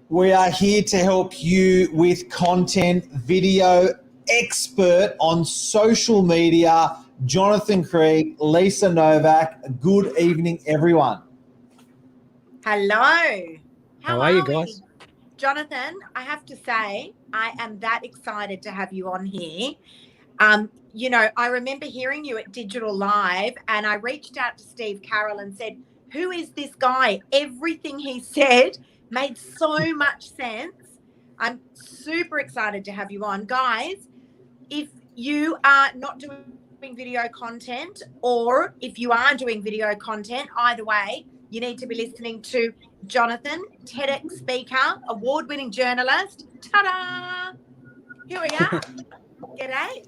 We are here to help you with content, video expert on social media, Jonathan Creek, Lisa Novak. Good evening, everyone. Hello. How are you guys? Jonathan, I have to say, I am that excited to have you on here. I remember hearing you at Digital Live, and I reached out to Steve Carroll and said, who is this guy? Everything he said made so much sense. I'm super excited to have you on. Guys, if you are not doing video content, or if you are doing video content, either way, you need to be listening to Jonathan, TEDx speaker, award-winning journalist. Ta-da! Here we are. G'day.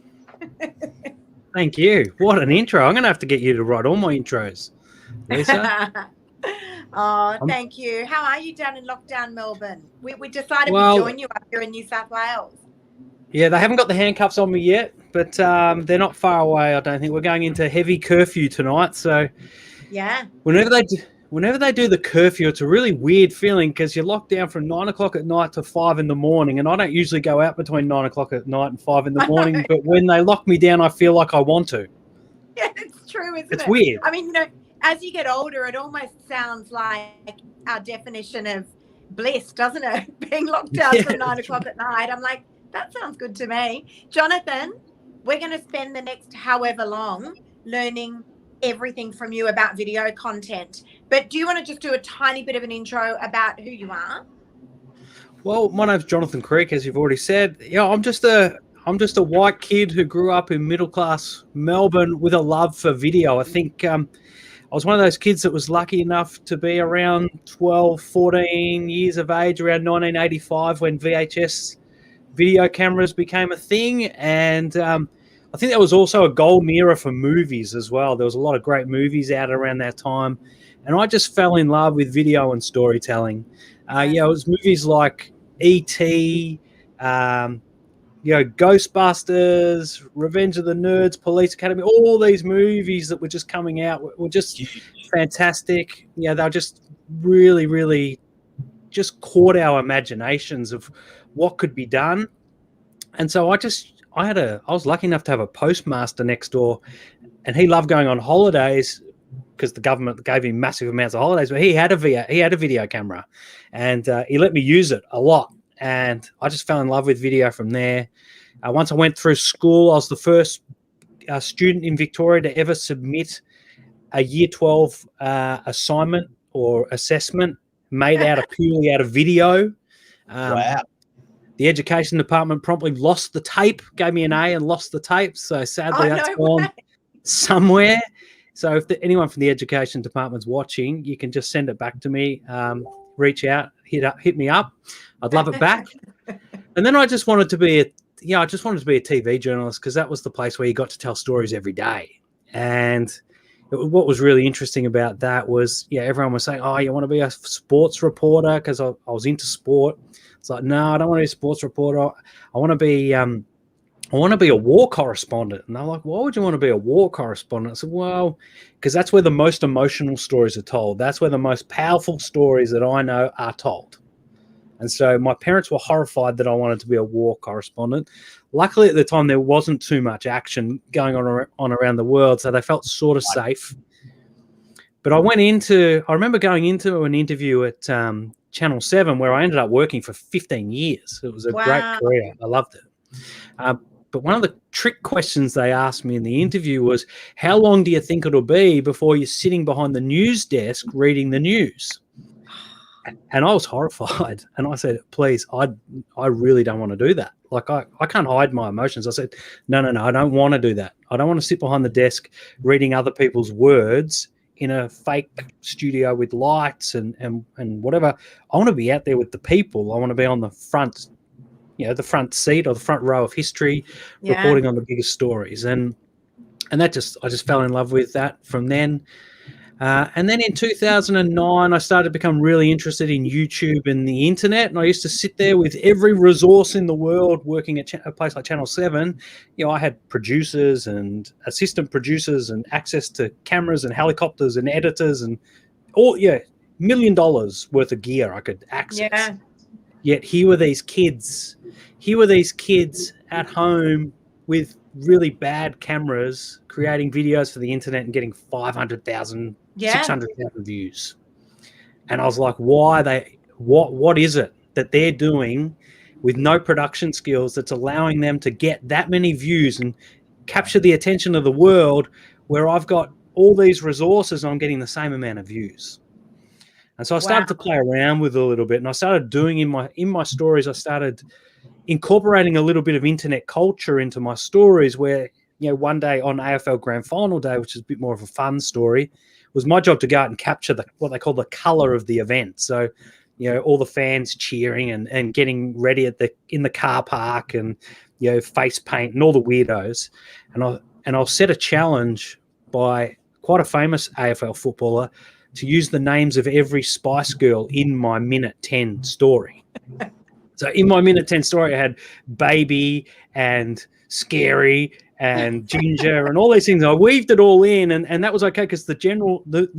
Thank you. What an intro. I'm going to have to get you to write all my intros, Lisa. Thank you. How are you down in lockdown Melbourne? We decided we'd join you up here in New South Wales. Yeah, they haven't got the handcuffs on me yet, but they're not far away, I don't think. We're going into heavy curfew tonight. So yeah, whenever they do the curfew, it's a really weird feeling because you're locked down from 9 o'clock at night to 5 in the morning. And I don't usually go out between 9 o'clock at night and 5 in the morning. But when they lock me down, I feel like I want to. Yeah, it's true, isn't it? It's weird. I mean, as you get older, it almost sounds like our definition of bliss, doesn't it? Being locked down from 9 o'clock at night. I'm like, that sounds good to me. Jonathan, we're going to spend the next however long learning everything from you about video content. But do you want to just do a tiny bit of an intro about who you are? Well, my name's Jonathan Creek, as you've already said. Yeah, I'm just a white kid who grew up in middle-class Melbourne with a love for video. I think I was one of those kids that was lucky enough to be around 12, 14 years of age, around 1985 when VHS video cameras became a thing. And I think that was also a golden era for movies as well. There was a lot of great movies out around that time. And I just fell in love with video and storytelling. It was movies like E.T., Ghostbusters, Revenge of the Nerds, Police Academy, all these movies that were just coming out were just fantastic. Yeah, they were just really, really just caught our imaginations of what could be done. And so I was lucky enough to have a postmaster next door, and he loved going on holidays because the government gave him massive amounts of holidays, but he had a video camera, and he let me use it a lot. And I just fell in love with video from there. Once I went through school, I was the first student in Victoria to ever submit a Year 12 assignment or assessment made purely out of video. Wow. The education department promptly lost the tape, gave me an A and lost the tape. So sadly, that's gone somewhere. So if anyone from the education department's watching, you can just send it back to me. Reach out, hit me up. I'd love it back. And then I just wanted to be a TV journalist because that was the place where you got to tell stories every day. And what was really interesting about that was, everyone was saying, "Oh, you want to be a sports reporter?" Because I was into sport. It's like, no, I don't want to be a sports reporter. I want to be a war correspondent. And they're like, why would you want to be a war correspondent? I said, well, because that's where the most emotional stories are told. That's where the most powerful stories that I know are told. And so my parents were horrified that I wanted to be a war correspondent. Luckily, at the time, there wasn't too much action going on around the world, so they felt sort of safe. But I remember going into an interview at Channel 7 where I ended up working for 15 years. It was a great career. I loved it. But one of the trick questions they asked me in the interview was, how long do you think it'll be before you're sitting behind the news desk reading the news? And I was horrified. And I said, please, I really don't want to do that. Like, I can't hide my emotions. I said, no, I don't want to do that. I don't want to sit behind the desk reading other people's words in a fake studio with lights and whatever. I want to be out there with the people. I want to be on the front, the front seat or the front row of history, reporting on the biggest stories. And I just fell in love with that from then. And then in 2009, I started to become really interested in YouTube and the internet. And I used to sit there with every resource in the world working at a place like Channel 7. I had producers and assistant producers and access to cameras and helicopters and editors and million worth of gear I could access. Yeah. Yet here were these kids at home with really bad cameras creating videos for the internet and getting 500,000, 600,000 views. And I was like, what is it that they're doing with no production skills that's allowing them to get that many views and capture the attention of the world, where I've got all these resources and I'm getting the same amount of views? And so I started to play around with it a little bit, and I started doing in my stories, I started incorporating a little bit of internet culture into my stories, where, one day on AFL Grand Final day, which is a bit more of a fun story, was my job to go out and capture what they call the color of the event. So, all the fans cheering and getting ready in the car park, and, face paint and all the weirdos. And I'll set a challenge by quite a famous AFL footballer to use the names of every Spice Girl in my minute 10 story. So in my minute 10 story, I had Baby and Scary and Ginger and all these things. I weaved it all in, and that was okay, because the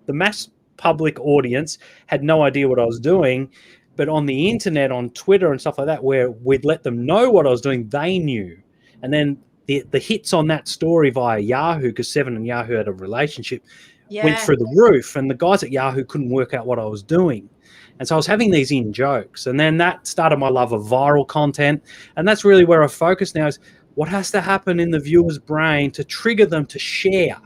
mass public audience had no idea what I was doing. But on the internet, on Twitter and stuff like that, where we'd let them know what I was doing, they knew. And then the hits on that story via Yahoo, because Seven and Yahoo had a relationship, went through the roof, and the guys at Yahoo couldn't work out what I was doing. And so I was having these in jokes, and then that started my love of viral content. And that's really where I focus now, is what has to happen in the viewer's brain to trigger them to share.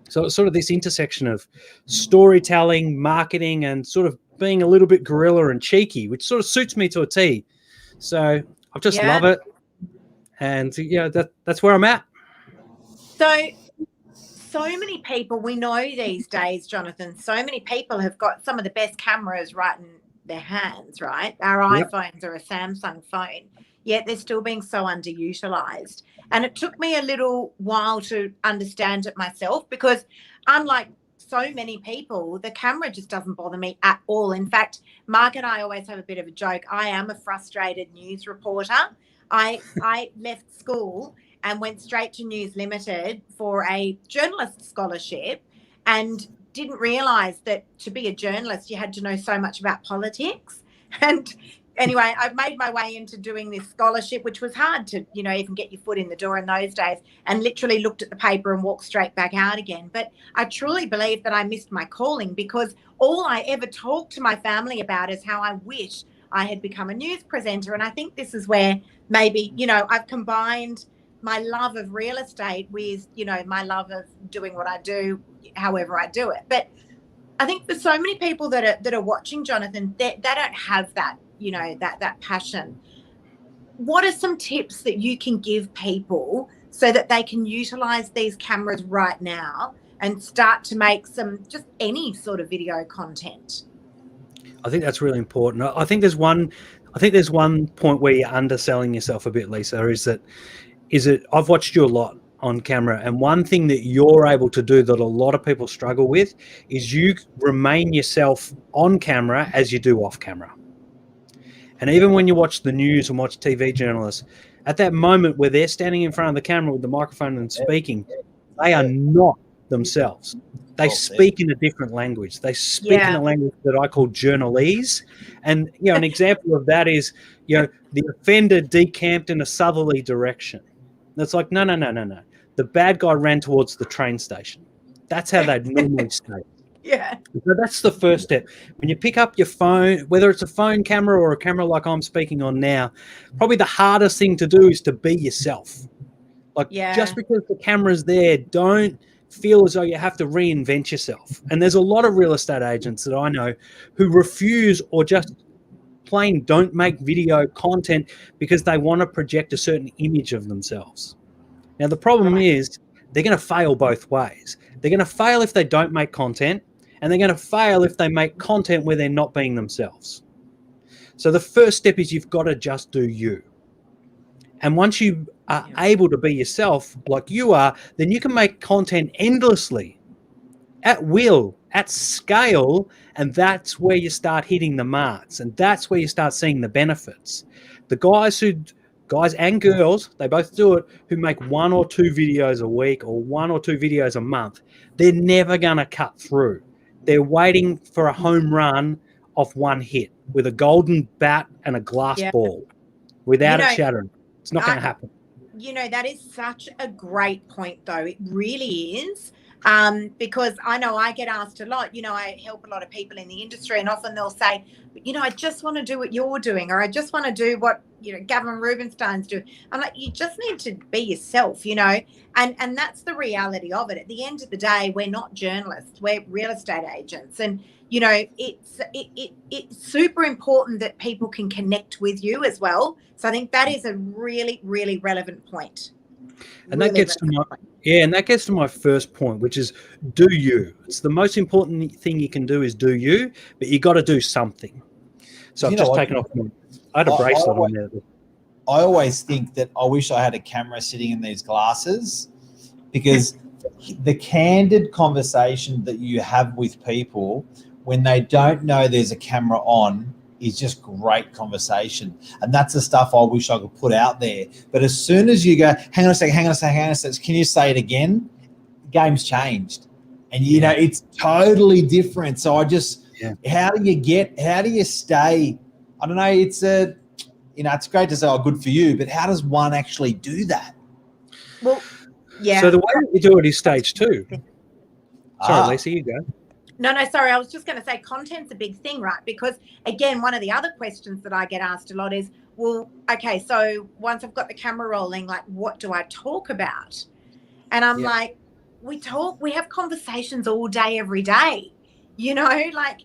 So it's sort of this intersection of storytelling, marketing, and sort of being a little bit guerrilla and cheeky, which sort of suits me to a T. So I just love it. And that's where I'm at. So many people, we know these days, Jonathan, so many people have got some of the best cameras right in their hands, right? Our iPhones or a Samsung phone, yet they're still being so underutilized. And it took me a little while to understand it myself, because unlike so many people, the camera just doesn't bother me at all. In fact, Mark and I always have a bit of a joke. I am a frustrated news reporter. I left school and went straight to News Limited for a journalist scholarship, and didn't realise that to be a journalist you had to know so much about politics. And anyway, I made my way into doing this scholarship, which was hard to, even get your foot in the door in those days, and literally looked at the paper and walked straight back out again. But I truly believe that I missed my calling, because all I ever talked to my family about is how I wish I had become a news presenter. And I think this is where maybe, I've combined my love of real estate with, my love of doing what I do, however I do it. But I think for so many people that are watching, Jonathan, they don't have that, that passion. What are some tips that you can give people so that they can utilize these cameras right now and start to make just any sort of video content? I think that's really important. I think there's one point where you're underselling yourself a bit, Lisa, is that I've watched you a lot on camera, and one thing that you're able to do that a lot of people struggle with is you remain yourself on camera as you do off camera. And even when you watch the news and watch TV journalists, at that moment where they're standing in front of the camera with the microphone and speaking, they are not themselves. They speak in a different language. They speak in a language that I call journalese. And, an example of that is, the offender decamped in a southerly direction. It's like, no. The bad guy ran towards the train station. That's how they'd normally say. Yeah. So that's the first step. When you pick up your phone, whether it's a phone camera or a camera like I'm speaking on now, probably the hardest thing to do is to be yourself. Just because the camera's there, don't feel as though you have to reinvent yourself. And there's a lot of real estate agents that I know who refuse or just plain don't make video content because they want to project a certain image of themselves. Now, the problem is they're going to fail both ways. They're going to fail if they don't make content, and they're going to fail if they make content where they're not being themselves. So the first step is you've got to just do you. And once you are able to be yourself like you are, then you can make content endlessly, at will, at scale, and that's where you start hitting the marks, and that's where you start seeing the benefits. The guys and girls, they both do it, who make 1 or 2 videos a week or 1 or 2 videos a month, they're never going to cut through. they're waiting for a home run off one hit with a golden bat and a glass ball without it shattering. It's not going to happen. That is such a great point, though. It really is. Because I know I get asked a lot, I help a lot of people in the industry, and often they'll say, I just want to do what you're doing, or I just want to do what, Gavin Rubinstein's doing. I'm like, you just need to be yourself, and that's the reality of it. At the end of the day, we're not journalists, we're real estate agents. And, it's super important that people can connect with you as well. So I think that is a really, really relevant point. And that gets to my first point, which is do you. It's the most important thing you can do is do you, but you got to do something. So I've just taken off. I had a bracelet on there. I always think that I wish I had a camera sitting in these glasses, because the candid conversation that you have with people when they don't know there's a camera on is just great conversation. And that's the stuff I wish I could put out there. But as soon as you go, hang on a second, can you say it again? Game's changed. And, it's totally different. So how do you stay? I don't know. It's great to say, good for you, but how does one actually do that? Well, yeah. So the way we do it is stage 2. Sorry, Lisa, you go. No, sorry. I was just going to say content's a big thing, right? Because, again, one of the other questions that I get asked a lot is, well, okay, so once I've got the camera rolling, like, what do I talk about? And I'm like, we have conversations all day, every day, like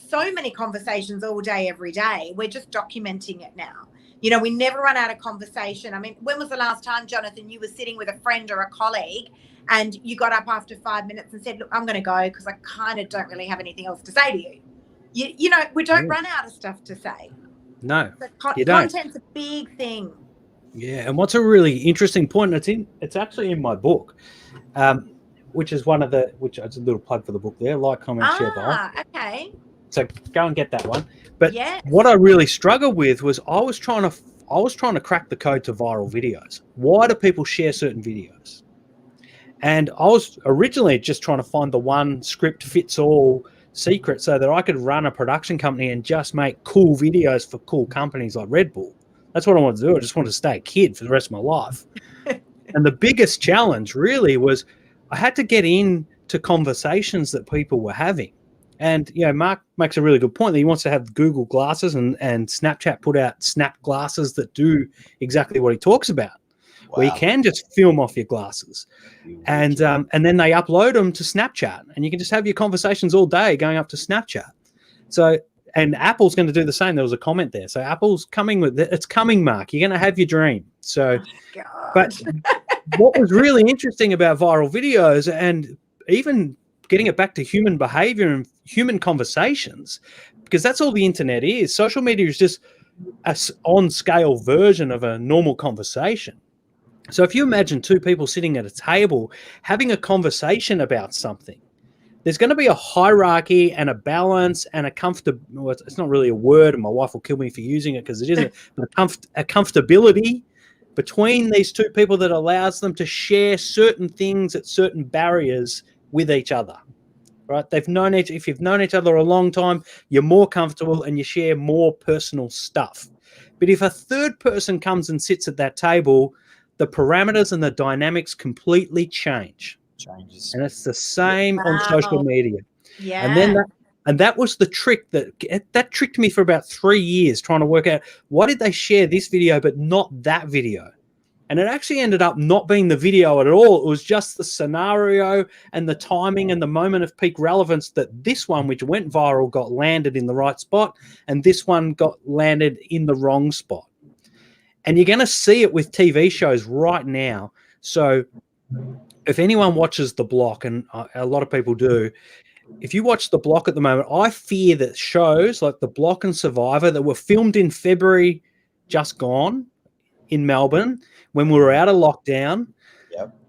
so many conversations all day, every day. We're just documenting it now. We never run out of conversation. I mean, when was the last time, Jonathan, you were sitting with a friend or a colleague and you got up after 5 minutes and said, look, I'm going to go because I kind of don't really have anything else to say to you. We don't run out of stuff to say. No, you don't. Content's a big thing. Yeah, and what's a really interesting point, it's actually in my book, which is which is a little plug for the book there, like, comment, share, buy. Okay. So go and get that one. But what I really struggled with was I was trying to crack the code to viral videos. Why do people share certain videos? And I was originally just trying to find the one script fits all secret so that I could run a production company and just make cool videos for cool companies like Red Bull. That's what I wanted to do. I just wanted to stay a kid for the rest of my life. And the biggest challenge really was I had to get into conversations that people were having. And, Mark makes a really good point that he wants to have Google glasses and Snapchat put out Snap glasses that do exactly what he talks about. Wow. Where you can just film off your glasses. And then they upload them to Snapchat and you can just have your conversations all day going up to Snapchat. So, and Apple's going to do the same. There was a comment there. So Apple's coming with it. It's coming, Mark. You're going to have your dream. So, but what was really interesting about viral videos and even getting it back to human behavior and human conversations, because that's all the internet is. Social media is just an on-scale version of a normal conversation. So if you imagine two people sitting at a table having a conversation about something, there's going to be a hierarchy and a balance and a well, it's not really a word, and my wife will kill me for using it because it isn't, but a comfortability between these two people that allows them to share certain things at certain barriers with each other, right? If you've known each other a long time, you're more comfortable and you share more personal stuff. But if a third person comes and sits at that table, the parameters and the dynamics completely changes. And it's the same on social media. Yeah. And then that was the trick that tricked me for about 3 years, trying to work out why did they share this video but not that video. And it actually ended up not being the video at all. It was just the scenario and the timing and the moment of peak relevance that this one, which went viral, got landed in the right spot, and this one got landed in the wrong spot. And you're going to see it with TV shows right now. So if anyone watches The Block, and a lot of people do, if you watch The Block at the moment, I fear that shows like The Block and Survivor that were filmed in February just gone in Melbourne when we were out of lockdown,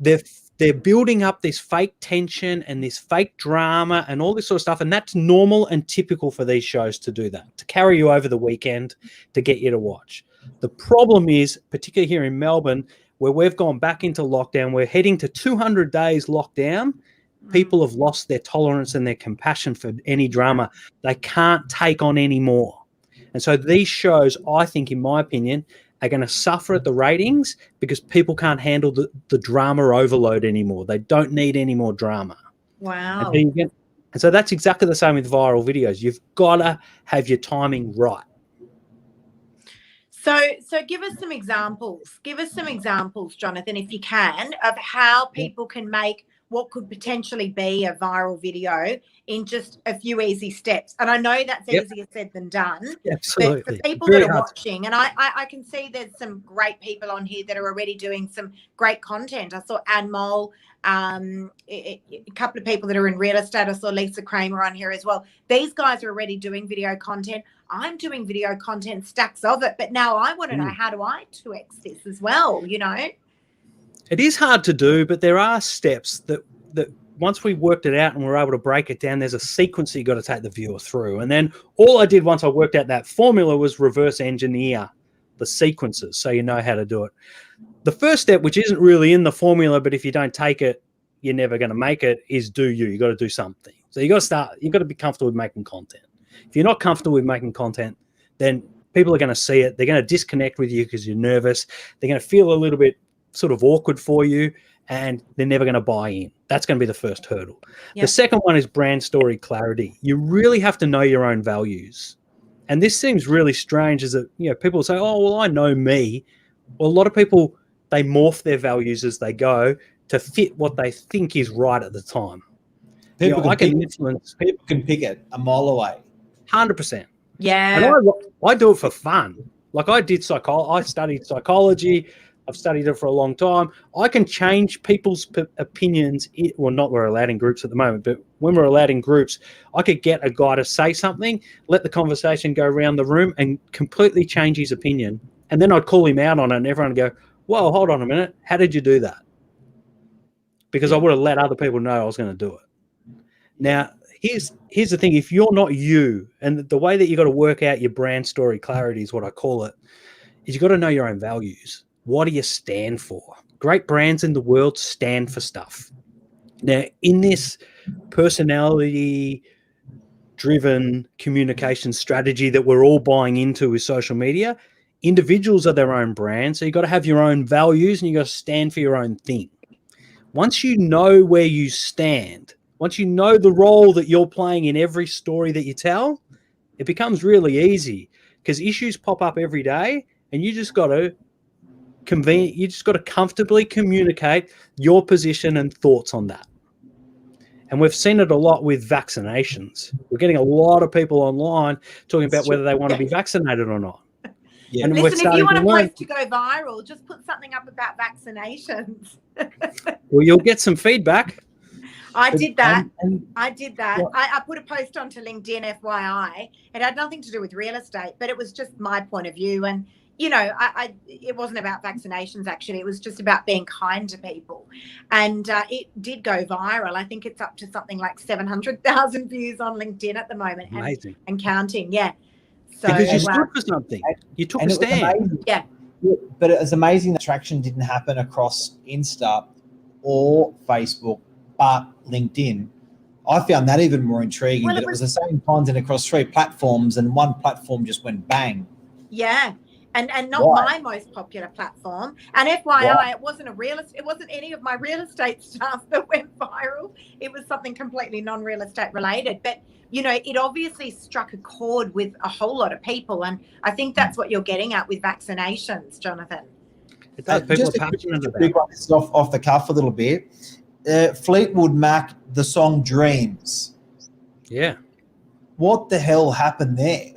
they're building up this fake tension and this fake drama and all this sort of stuff. And that's normal and typical for these shows to do that, to carry you over the weekend to get you to watch. The problem is, particularly here in Melbourne, where we've gone back into lockdown, we're heading to 200 days lockdown. People have lost their tolerance and their compassion for any drama. They can't take on any more. And so these shows, I think, in my opinion, are going to suffer at the ratings because people can't handle the drama overload anymore. They don't need any more drama. Wow. And so that's exactly the same with viral videos. You've got to have your timing right. So give us some examples. Give us some examples, Jonathan, if you can, of how people can make what could potentially be a viral video in just a few easy steps. And I know that's easier said than done. Absolutely. But for people that are watching, and I can see there's some great people on here that are already doing some great content. I saw Anne Mole, a couple of people that are in real estate. I saw Lisa Kramer on here as well. These guys are already doing video content. I'm doing video content, stacks of it. But now I want to know, how do I 2X this as well, you know? It is hard to do, but there are steps that once we worked it out and we're able to break it down, there's a sequence that you got to take the viewer through. And then all I did once I worked out that formula was reverse engineer the sequences so you know how to do it. The first step, which isn't really in the formula, but if you don't take it, you're never going to make it, is do you. You got to do something. So you got to start. You got to be comfortable with making content. If you're not comfortable with making content, then people are going to see it. They're going to disconnect with you because you're nervous. They're going to feel a little bit sort of awkward for you, and they're never going to buy in. That's going to be the first hurdle. Yep. The second one is brand story clarity. You really have to know your own values. And this seems really strange, is that, you know, people say, oh, well, I know me. Well, a lot of people, they morph their values as they go to fit what they think is right at the time. People can pick it a mile away. 100%. Yeah. And I do it for fun. Like I studied psychology. I've studied it for a long time. I can change people's opinions. Well, not we're allowed in groups at the moment, but when we're allowed in groups, I could get a guy to say something, let the conversation go around the room and completely change his opinion. And then I'd call him out on it and everyone would go, whoa, hold on a minute. How did you do that? Because I would have let other people know I was going to do it. Now, here's the thing. If you're not you, and the way that you got to work out your brand story clarity is what I call it, is you got to know your own values. What do you stand for? Great brands in the world stand for stuff. Now, in this personality-driven communication strategy that we're all buying into with social media, individuals are their own brand. So you've got to have your own values and you've got to stand for your own thing. Once you know where you stand, once you know the role that you're playing in every story that you tell, it becomes really easy because issues pop up every day and you just got to comfortably communicate your position and thoughts on that. And we've seen it a lot with vaccinations. We're getting a lot of people online talking about whether they want to be vaccinated or not. Yeah. And listen, if you want a post to go viral, just put something up about vaccinations. Well, you'll get some feedback. I did that. I put a post onto LinkedIn, FYI. It had nothing to do with real estate, but it was just my point of view. And you know, it wasn't about vaccinations, actually. It was just about being kind to people. And it did go viral. I think it's up to something like 700,000 views on LinkedIn at the moment. Amazing. And counting, yeah. So, because you stood for something. You took a stand. Yeah. But it was amazing that traction didn't happen across Insta or Facebook, but LinkedIn. I found that even more intriguing, that it was the same content across 3 platforms and one platform just went bang. Yeah. And not my most popular platform. And FYI, it wasn't any of my real estate stuff that went viral. It was something completely non-real estate related. But, you know, it obviously struck a chord with a whole lot of people. And I think that's what you're getting at with vaccinations, Jonathan. It does. People Just are passionate about big one, this is off the cuff a little bit. Fleetwood Mac, the song Dreams. Yeah. What the hell happened there?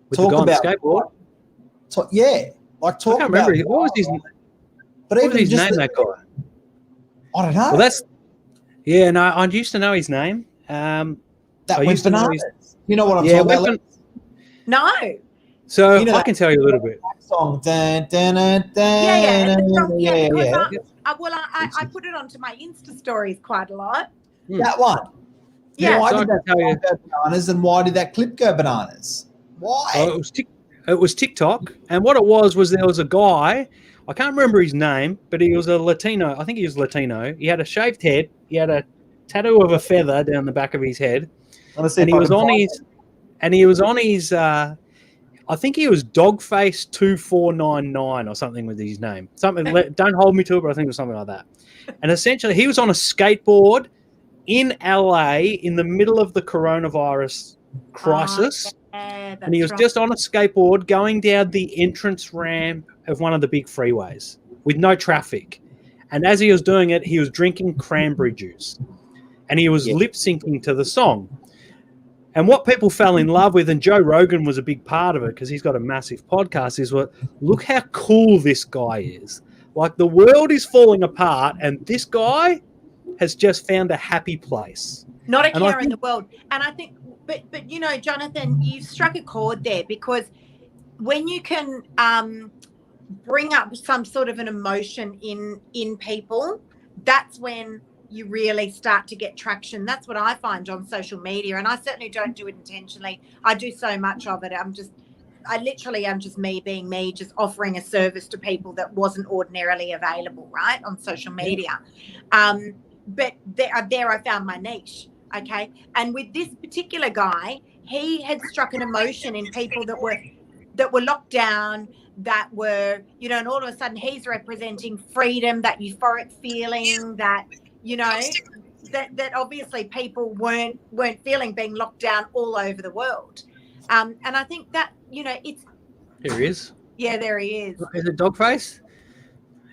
With the guy on the skateboard? Talk I can't remember. What was his name? But what was his name, that guy? I don't know. Well, I used to know his name. That went bananas. You know what I'm talking about? No. So I can tell you a little bit. Song. I put it onto my Insta stories quite a lot. That one. Yeah. Why did that go bananas and why did that clip go bananas? Why? Well, it was TikTok, and what it was there was a guy, I can't remember his name, but he was a Latino. I think he was Latino. He had a shaved head. He had a tattoo of a feather down the back of his head. And he was on his I think he was Dogface 2499 or something with his name. Don't hold me to it, but I think it was something like that. And essentially, he was on a skateboard in LA in the middle of the coronavirus crisis. And he was just on a skateboard going down the entrance ramp of one of the big freeways with no traffic. And as he was doing it, he was drinking cranberry juice. And he was lip syncing to the song. And what people fell in love with, and Joe Rogan was a big part of it because he's got a massive podcast, is look how cool this guy is. Like, the world is falling apart, and this guy has just found a happy place. Not a care in the world. And I think, but you know, Jonathan, you've struck a chord there, because when you can bring up some sort of an emotion in people, that's when you really start to get traction. That's what I find on social media, and I certainly don't do it intentionally. I do so much of it. I'm just me being me, just offering a service to people that wasn't ordinarily available, right, on social media. But there I found my niche. Okay, and with this particular guy, he had struck an emotion in people that were locked down, that were, you know, and all of a sudden he's representing freedom, that euphoric feeling that, you know, that obviously people weren't feeling, being locked down all over the world. And I think that, you know, it's... There he is. Yeah, there he is. Is it Dogface?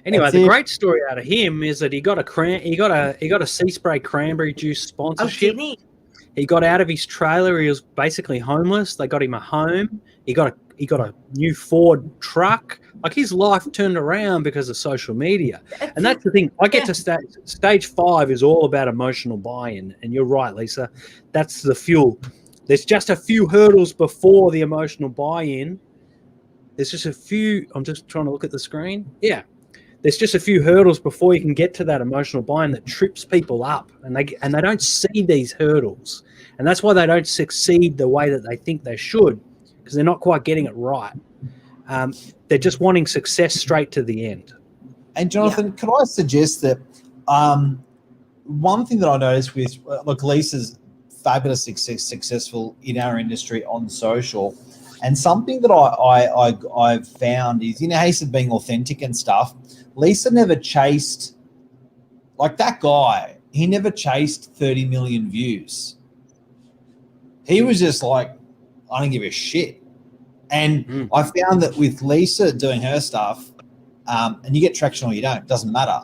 Anyway, the great story out of him is that he got a Sea Spray cranberry juice sponsorship. Oh, he got out of his trailer. He was basically homeless. They got him a home. He got a new Ford truck. Like, his life turned around because of social media. And that's the thing. I get to stage 5 is all about emotional buy-in. And you're right, Lisa. That's the fuel. There's just a few hurdles before the emotional buy-in. There's just a few. I'm just trying to look at the screen. Yeah. There's just a few hurdles before you can get to that emotional buy-in that trips people up, and they don't see these hurdles, and that's why they don't succeed the way that they think they should, because they're not quite getting it right. They're just wanting success straight to the end. And Jonathan, could I suggest that one thing that I noticed with look, Lisa's fabulously successful in our industry on social, and something that I've found is, you know, how you said being authentic and stuff. Lisa never chased, like that guy, he never chased 30 million views. He was just like, I don't give a shit. And I found that with Lisa doing her stuff, and you get traction or you don't, doesn't matter.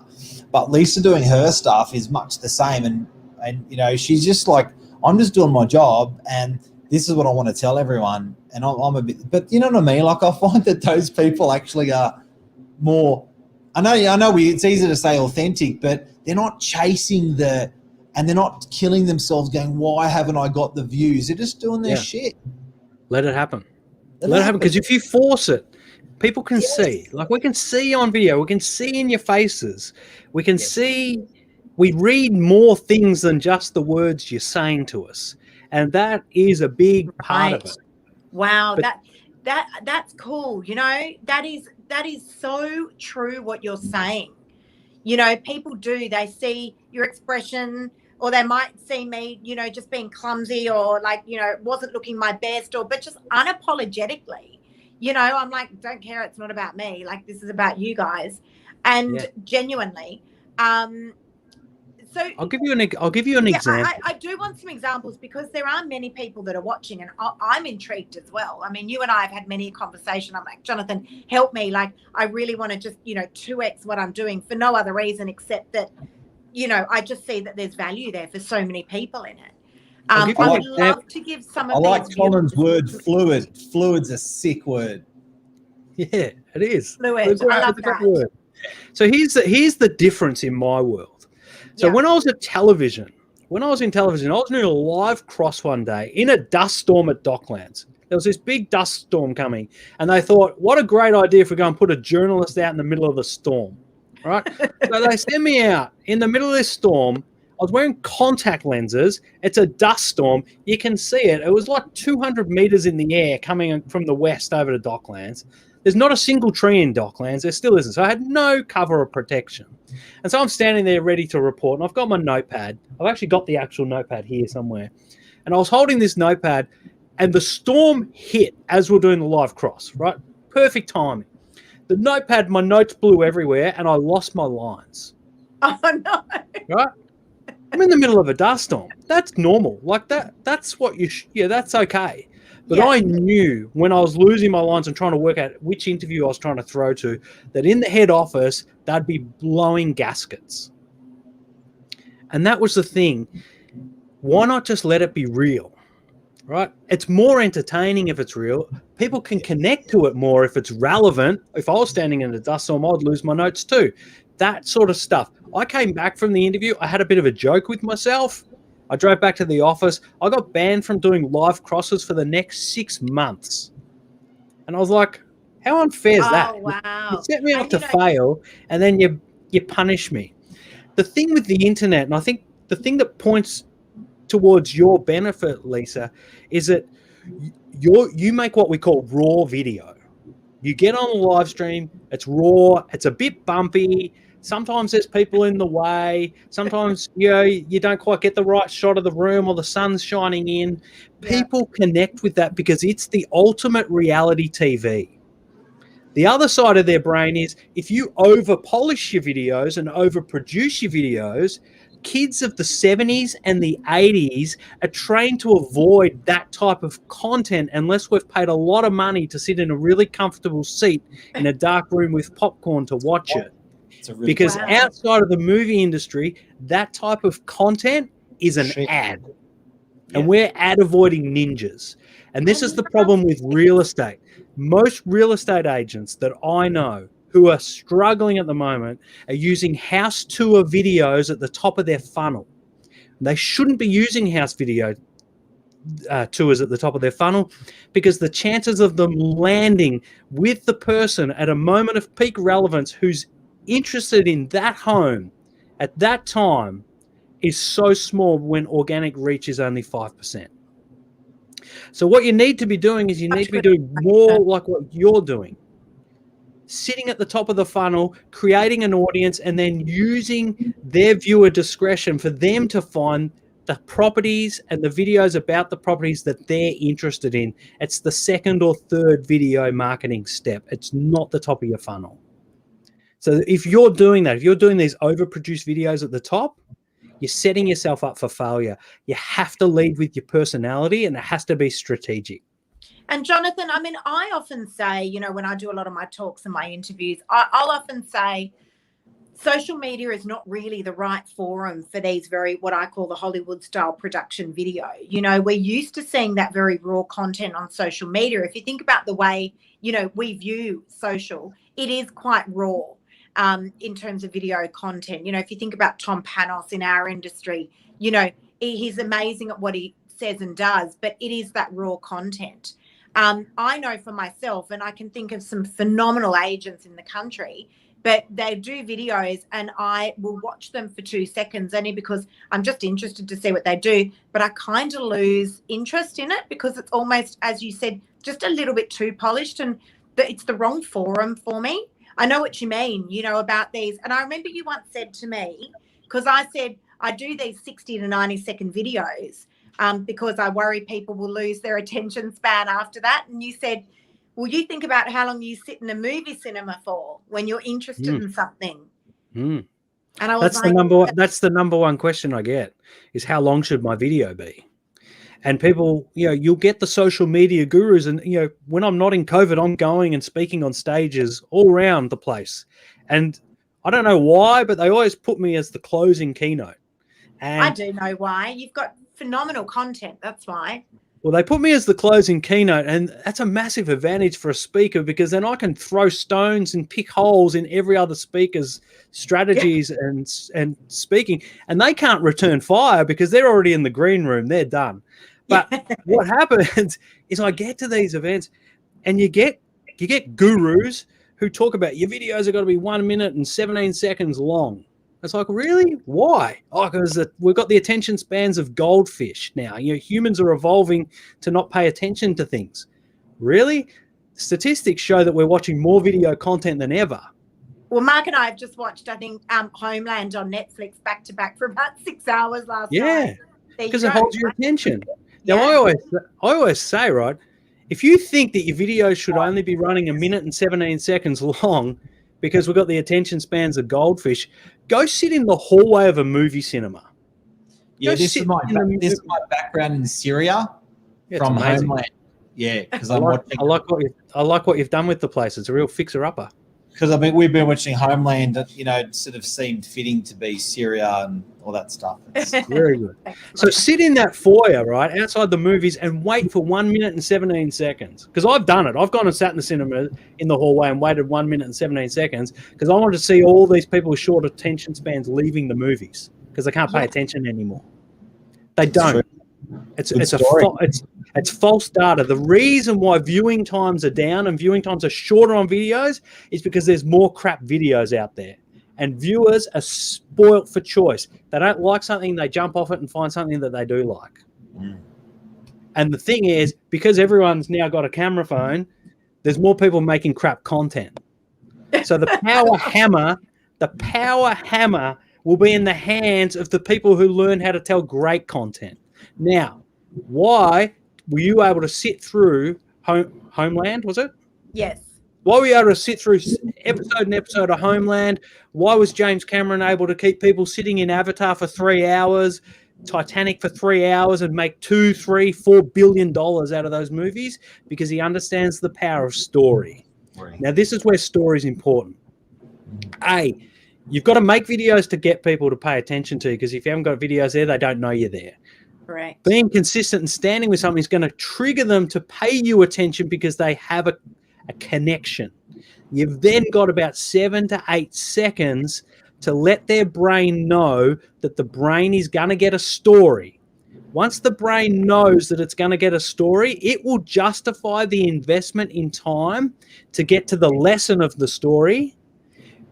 But Lisa doing her stuff is much the same. And you know, she's just like, I'm just doing my job, and this is what I want to tell everyone. And I'm a bit, but you know what I mean? Like, I find that those people actually are more, I know it's easy to say authentic, but they're not chasing and they're not killing themselves going, why haven't I got the views? They're just doing their shit. Let it happen. Let it happen. Because if you force it, people can see. Like, we can see on video. We can see in your faces. We can see, we read more things than just the words you're saying to us. And that is a big part of it. Wow, but that's cool. You know, that is so true what you're saying. You know, people they see your expression, or they might see me, you know, just being clumsy, or like, you know, wasn't looking my best, but just unapologetically, you know, I'm like, don't care. It's not about me. Like, this is about you guys. And genuinely, so I'll give you an example. I do want some examples, because there are many people that are watching, and I'm intrigued as well. I mean, you and I have had many conversations. I'm like, Jonathan, help me. Like, I really want to just, you know, 2x what I'm doing for no other reason except that, you know, I just see that there's value there for so many people in it. I would love to give some of these. I like Colin's word, fluid. Fluid's a sick word. Yeah, it is. Fluid. I love that. Word. So here's the difference in my world. So when I was in television, I was doing a live cross one day in a dust storm at Docklands. There was this big dust storm coming, and they thought, what a great idea if we go and put a journalist out in the middle of the storm, right? So they sent me out in the middle of this storm I was wearing contact lenses. It's a dust storm. You can see it. It was like 200 meters in the air coming from the west over to Docklands. There's not a single tree in Docklands. There still isn't. So I had no cover of protection. And so I'm standing there ready to report, and I've got my notepad. I've actually got the actual notepad here somewhere. And I was holding this notepad, and the storm hit as we're doing the live cross, right? Perfect timing. The notepad, my notes blew everywhere, and I lost my lines. Oh, no. Right? I'm in the middle of a dust storm. That's normal. Like that's what that's okay. But yeah. I knew when I was losing my lines and trying to work out which interview I was trying to throw to, that in the head office, they'd be blowing gaskets. And that was the thing. Why not just let it be real? Right? It's more entertaining if it's real. People can connect to it more if it's relevant. If I was standing in a dust storm, I'd lose my notes too. That sort of stuff. I came back from the interview. I had a bit of a joke with myself. I drove back to the office. I got banned from doing live crosses for the next 6 months. And I was like, how unfair is that? Wow. You set me up to fail, and then you punish me. The thing with the internet, and I think the thing that points towards your benefit, Lisa, is that you make what we call raw video. You get on the live stream, it's raw, it's a bit bumpy. Sometimes there's people in the way. Sometimes you don't quite get the right shot of the room or the sun's shining in. People connect with that because it's the ultimate reality TV. The other side of their brain is if you over-polish your videos and over-produce your videos, kids of the 70s and the 80s are trained to avoid that type of content unless we've paid a lot of money to sit in a really comfortable seat in a dark room with popcorn to watch it. Because outside of the movie industry, that type of content is an ad. And we're ad avoiding ninjas. And this is the problem with real estate. Most real estate agents that I know who are struggling at the moment are using house tour videos at the top of their funnel. They shouldn't be using house video tours at the top of their funnel because the chances of them landing with the person at a moment of peak relevance who's interested in that home at that time is so small when organic reach is only 5%. So what you need to be doing is you need to be doing more like what you're doing. Sitting at the top of the funnel, creating an audience, and then using their viewer discretion for them to find the properties and the videos about the properties that they're interested in. It's the second or third video marketing step. It's not the top of your funnel. So if you're doing that, if you're doing these overproduced videos at the top, you're setting yourself up for failure. You have to lead with your personality, and it has to be strategic. And Jonathan, I mean, I often say, when I do a lot of my talks and my interviews, I'll often say social media is not really the right forum for these what I call the Hollywood style production video. We're used to seeing that very raw content on social media. If you think about the way, we view social, it is quite raw. In terms of video content, if you think about Tom Panos in our industry, he's amazing at what he says and does, but it is that raw content. I know for myself, and I can think of some phenomenal agents in the country, but they do videos and I will watch them for 2 seconds only because I'm just interested to see what they do, but I kind of lose interest in it because it's almost, as you said, just a little bit too polished, and it's the wrong forum for me. I know what you mean, about these. And I remember you once said to me, because I said I do these 60 to 90-second videos because I worry people will lose their attention span after that. And you said, well, you think about how long you sit in a movie cinema for when you're interested in something. And I was that's the number one question I get is how long should my video be? And people, you'll get the social media gurus. And, when I'm not in COVID, I'm going and speaking on stages all around the place. And I don't know why, but they always put me as the closing keynote. And I do know why. You've got phenomenal content. That's why. Well, they put me as the closing keynote, and that's a massive advantage for a speaker because then I can throw stones and pick holes in every other speaker's strategies and speaking, and they can't return fire because they're already in the green room. They're done. But what happens is I get to these events and you get gurus who talk about your videos are got to be 1 minute and 17 seconds long. It's like, really? Why? Oh, because we've got the attention spans of goldfish now. Humans are evolving to not pay attention to things. Really? Statistics show that we're watching more video content than ever. Well, Mark and I have just watched, I think, Homeland on Netflix back to back for about 6 hours last night. Yeah, because it holds your attention. Yeah. Now, I always say, right, if you think that your video should only be running 1 minute and 17 seconds long because we've got the attention spans of goldfish, go sit in the hallway of a movie cinema. Yeah, this is my background in Syria from Homeland. Yeah, because I like what you've done with the place. It's a real fixer-upper. Because we've been watching Homeland, sort of seemed fitting to be Syria and all that stuff. It's very good. So sit in that foyer, right, outside the movies and wait for 1 minute and 17 seconds. Because I've done it. I've gone and sat in the cinema in the hallway and waited 1 minute and 17 seconds because I wanted to see all these people with short attention spans leaving the movies because they can't pay attention anymore. They don't. It's false data. The reason why viewing times are down and viewing times are shorter on videos is because there's more crap videos out there. And viewers are spoilt for choice. They don't like something, they jump off it and find something that they do like. Mm. And the thing is, because everyone's now got a camera phone, there's more people making crap content. So the power hammer will be in the hands of the people who learn how to tell great content. Now, why were you able to sit through Homeland, was it? Yes. Why were you able to sit through episode of Homeland? Why was James Cameron able to keep people sitting in Avatar for 3 hours, Titanic for 3 hours, and make $2, $3, $4 billion out of those movies? Because he understands the power of story. Right. Now, this is where story is important. You've got to make videos to get people to pay attention to you, because if you haven't got videos there, they don't know you're there. Correct. Being consistent and standing with something is going to trigger them to pay you attention because they have a connection. You've then got about 7 to 8 seconds to let their brain know that the brain is going to get a story. Once the brain knows that it's going to get a story, it will justify the investment in time to get to the lesson of the story,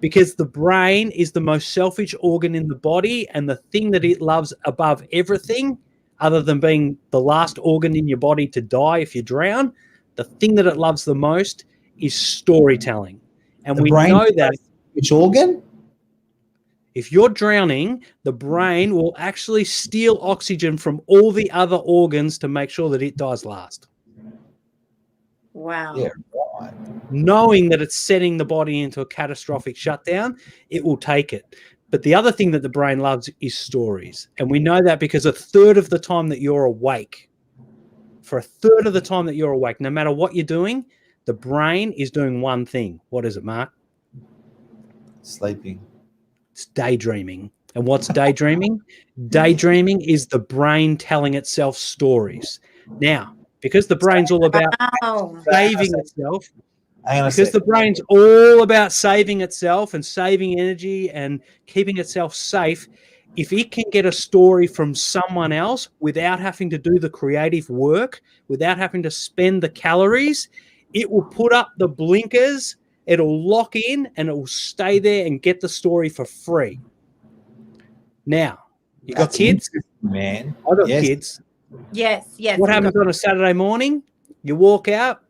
because the brain is the most selfish organ in the body, and the thing that it loves above everything, other than being the last organ in your body to die if you drown, the thing that it loves the most is storytelling. And we know that. Which organ? If you're drowning, the brain will actually steal oxygen from all the other organs to make sure that it dies last. Wow. Yeah, right. Knowing that it's setting the body into a catastrophic shutdown, it will take it. But the other thing that the brain loves is stories. And we know that because a third of the time that you're awake, for a third of the time that you're awake, no matter what you're doing, the brain is doing one thing. What is it, Mark? Sleeping. It's daydreaming. And what's daydreaming? Daydreaming is the brain telling itself stories. Now, because the brain's all about saving itself, because the brain's all about saving itself and saving energy and keeping itself safe, if it can get a story from someone else without having to do the creative work, without having to spend the calories, it will put up the blinkers, it'll lock in, and it will stay there and get the story for free. Now, you got kids? Man. I got kids. Yes. What happens on a Saturday morning? You walk out,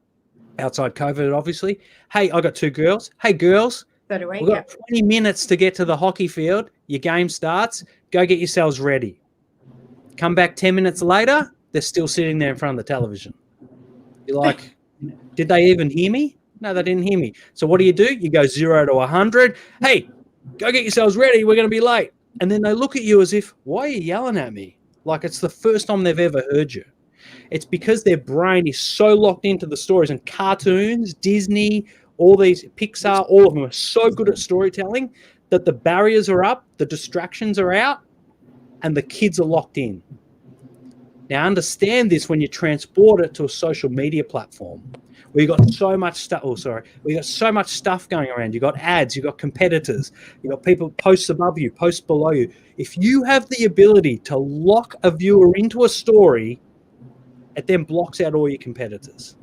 outside COVID, obviously. Hey, I got 2 girls. Hey, girls. So do we. We've got 20 minutes to get to the hockey field. Your game starts. Go get yourselves ready. Come back 10 minutes later, they're still sitting there in front of the television. You're like, did they even hear me? No, they didn't hear me. So what do? You go 0 to 100. Hey, go get yourselves ready. We're going to be late. And then they look at you as if, why are you yelling at me? Like it's the first time they've ever heard you. It's because their brain is so locked into the stories, and cartoons, Disney, all these, Pixar, all of them are so good at storytelling that the barriers are up, the distractions are out, and the kids are locked in. Now, understand this when you transport it to a social media platform where you've got so much stuff. We got so much stuff going around. You've got ads, you've got competitors, you've got people posts above you, posts below you. If you have the ability to lock a viewer into a story, it then blocks out all your competitors.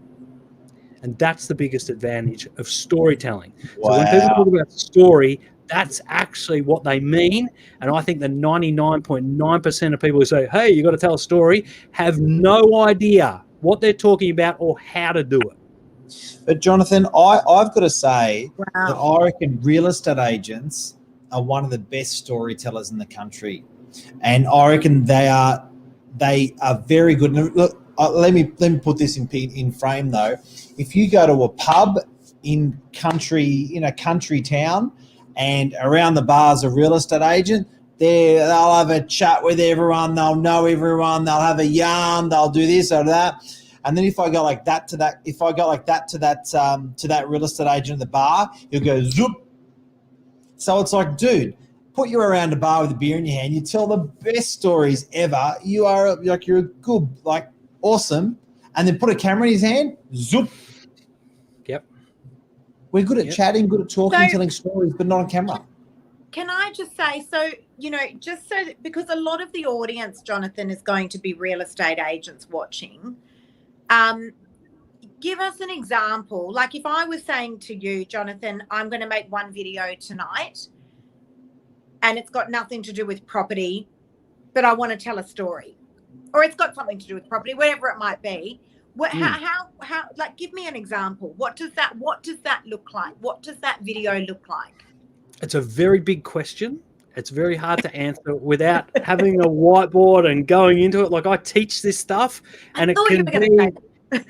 And that's the biggest advantage of storytelling. Wow. So when people talk about story, that's actually what they mean. And I think the 99.9% of people who say, hey, you got to tell a story, have no idea what they're talking about or how to do it. But Jonathan, I've got to say Wow. that I reckon real estate agents are one of the best storytellers in the country, and I reckon they are very good. And look, let me put this in frame though. If you go to a pub in a country town, and around the bar's a real estate agent, they'll have a chat with everyone, they'll know everyone, they'll have a yarn, they'll do this or that. And then if I go like that to that real estate agent at the bar, he'll go zoop. So it's like, dude, put you around a bar with a beer in your hand, you tell the best stories ever. You're a good, like, awesome. And then put a camera in his hand, zoop. Yep. We're good at chatting, good at talking, telling stories, but not on camera. Can I just say, so, because a lot of the audience, Jonathan, is going to be real estate agents watching. Give us an example. Like if I was saying to you, Jonathan, I'm going to make one video tonight and it's got nothing to do with property, but I want to tell a story, or it's got something to do with property, whatever it might be. How like, give me an example. What does that look like? What does that video look like? It's a very big question. It's very hard to answer without having a whiteboard and going into it. Like I teach this stuff, and it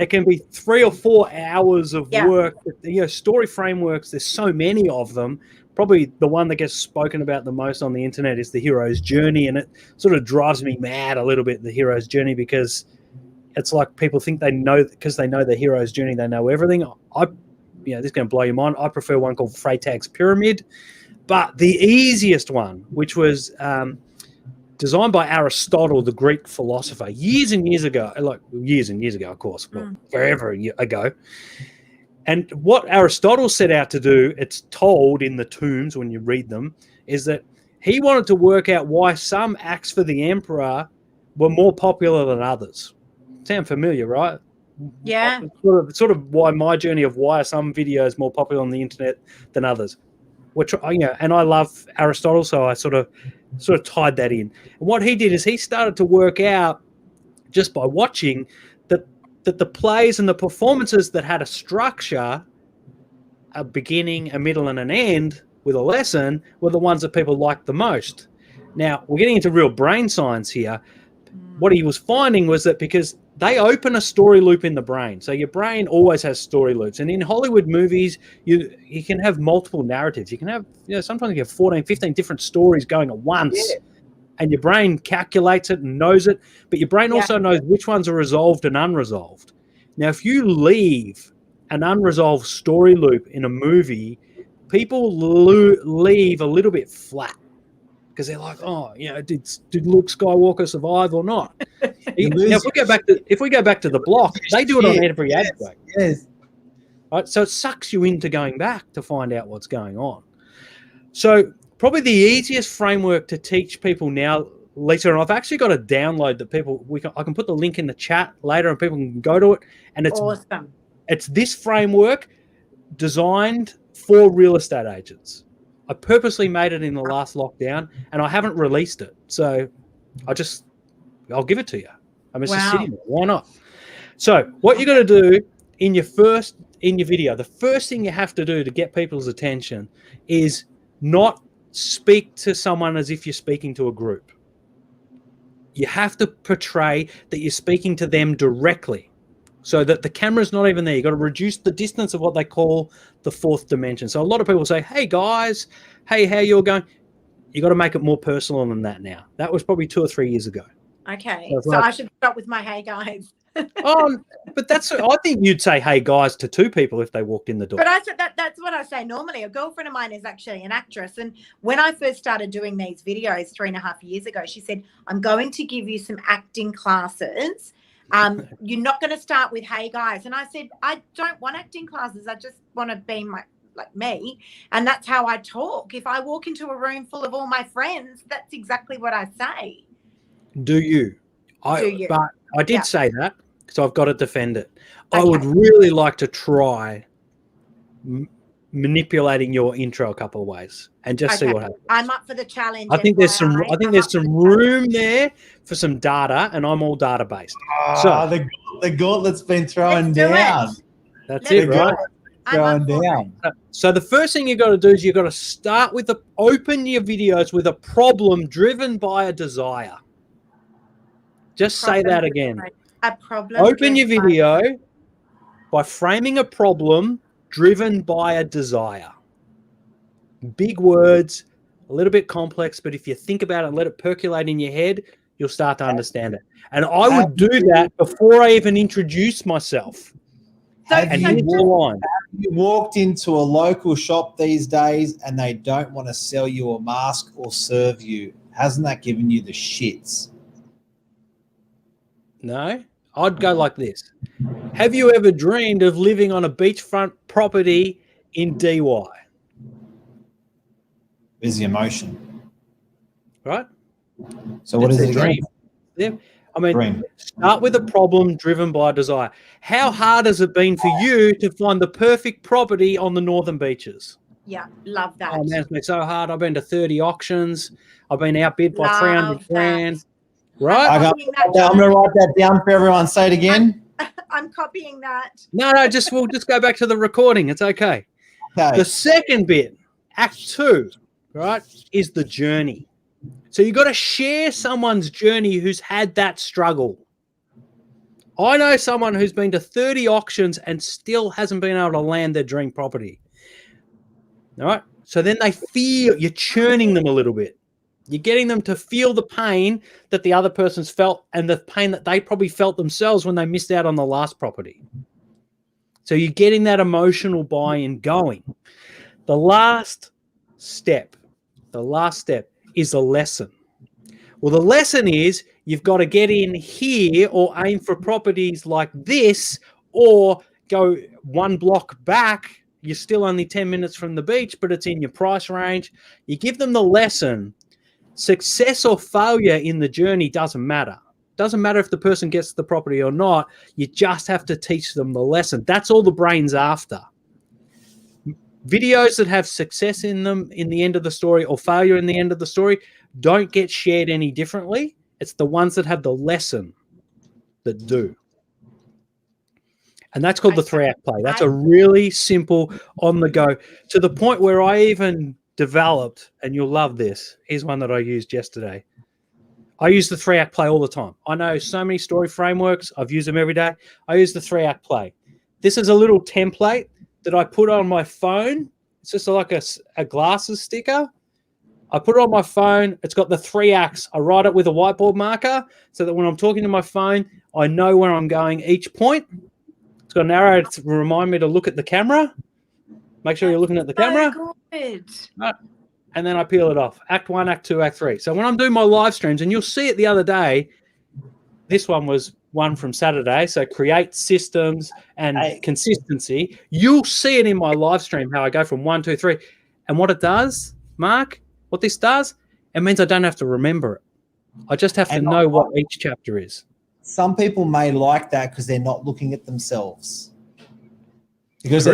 can be 3 or 4 hours of work. Story frameworks. There's so many of them. Probably the one that gets spoken about the most on the internet is the hero's journey, and it sort of drives me mad a little bit. The hero's journey, because it's like people think they know, because they know the hero's journey, they know everything. This is going to blow your mind. I prefer one called Freytag's pyramid. But the easiest one, which was designed by Aristotle, the Greek philosopher, years and years ago, of course, forever ago. And what Aristotle set out to do, it's told in the tombs when you read them, is that he wanted to work out why some acts for the emperor were more popular than others. Sound familiar, right? Yeah. Sort of why my journey of why are some videos more popular on the internet than others. Which, and I love Aristotle, so I sort of tied that in. And what he did is he started to work out, just by watching, that the plays and the performances that had a structure, a beginning, a middle, and an end with a lesson, were the ones that people liked the most. Now, we're getting into real brain science here. What he was finding was that because they open a story loop in the brain. So your brain always has story loops. And in Hollywood movies, you can have multiple narratives. You can have, sometimes you have 14, 15 different stories going at once. Yeah. And your brain calculates it and knows it. But your brain also knows which ones are resolved and unresolved. Now, if you leave an unresolved story loop in a movie, people leave a little bit flat. Because they're like, did Luke Skywalker survive or not? Now, if we go back to the block, they do it on every ad break. Yes. Right, so it sucks you into going back to find out what's going on. So probably the easiest framework to teach people now, Lisa, and I've actually got a download that I can put the link in the chat later, and people can go to it. And it's awesome. It's this framework designed for real estate agents. I purposely made it in the last lockdown, and I haven't released it. So I'll give it to you. I'm just sitting there. Why not? So what you're going to do in your video, the first thing you have to do to get people's attention is not speak to someone as if you're speaking to a group. You have to portray that you're speaking to them directly, so that the camera's not even there. You've got to reduce the distance of what they call the fourth dimension. So a lot of people say, hey, guys, hey, how you're going? You got to make it more personal than that now. That was probably 2 or 3 years ago. Okay, so I should start with my hey, guys. But I think you'd say hey, guys, to 2 people if they walked in the door. But I said that's what I say normally. A girlfriend of mine is actually an actress. And when I first started doing these videos 3.5 years ago, she said, I'm going to give you some acting classes. You're not going to start with hey guys. And I said, I don't want acting classes. I just want to be like me. And that's how I talk. If I walk into a room full of all my friends, that's exactly what I say. Do you? But I did say that, so I've got to defend it. Okay. I would really like to try manipulating your intro a couple of ways and just see what happens. I'm up for the challenge. I think there's some room there for some data, and I'm all data based. So the gauntlet's been thrown down. That's it, right? Thrown down. So the first thing you got to do is you got to start with open your videos with a problem driven by a desire. Just say that again. A problem. Open your video by framing a problem driven by a desire. Big words, a little bit complex, but if you think about it and let it percolate in your head, you'll start to understand it. And I would do that before I even introduce myself. Have you walked into a local shop these days and they don't want to sell you a mask or serve you? Hasn't that given you the shits? No, I'd go like this. Have you ever dreamed of living on a beachfront property in DY? There's the emotion. Right? So what is it again? Yeah. I mean, start with a problem driven by desire. How hard has it been for you to find the perfect property on the northern beaches? Yeah, love that. Oh, man, it's been so hard. I've been to 30 auctions. I've been outbid by 300 grand. Right? I'm going to write that down for everyone. Say it again. I'm copying that. No, we'll just go back to the recording. It's okay. The second bit, Act 2, right, is the journey. So you've got to share someone's journey who's had that struggle. I know someone who's been to 30 auctions and still hasn't been able to land their dream property. All right? So then you're churning them a little bit. You're getting them to feel the pain that the other person's felt and the pain that they probably felt themselves when they missed out on the last property. So you're getting that emotional buy-in going. The last step is a lesson. Well, the lesson is you've got to get in here or aim for properties like this or go one block back. You're still only 10 minutes from the beach, but it's in your price range. You give them the lesson. Success or failure in the journey doesn't matter. Doesn't matter if the person gets the property or not. You just have to teach them the lesson. That's all the brain's after. Videos that have success in them in the end of the story or failure in the end of the story don't get shared any differently. It's the ones that have the lesson that do. And that's called the 3-act play. That's a really simple on the go to the point where I even developed, and you'll love this. Here's one that I used yesterday. I use the 3-act play all the time. I know so many story frameworks. I've used them every day. I use the 3-act play. This is a little template that I put on my phone. It's just like a glasses sticker. I put it on my phone. It's got the 3 acts. I write it with a whiteboard marker so that when I'm talking to my phone, I know where I'm going each point. It's got an arrow to remind me to look at the camera. Make sure you're looking at the camera. Good. Right. And then I peel it off. Act 1, Act 2, Act 3. So when I'm doing my live streams, and you'll see it the other day, this one was one from Saturday. So create systems and consistency. You'll see it in my live stream, how I go from 1, 2, 3. And what it does, Mark, what this does, it means I don't have to remember it. I just have to know what each chapter is. Some people may like that because they're not looking at themselves. Because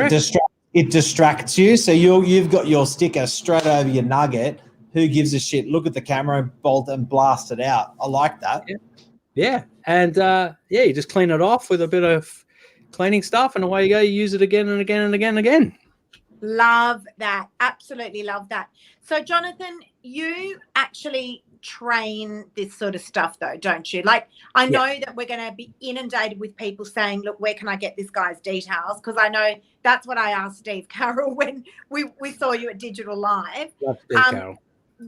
it distracts you. So you've got your sticker straight over your nugget. Who gives a shit? Look at the camera, bolt and blast it out. I like that. Yeah. And you just clean it off with a bit of cleaning stuff, and away you go. You use it again and again and again and again. Love that. Absolutely love that. So, Jonathan, you actually train this sort of stuff, though, don't you? Like, I know that we're going to be inundated with people saying, look, where can I get this guy's details? Because I know that's what I asked Steve Carroll when we saw you at Digital Live. Love Steve Carroll.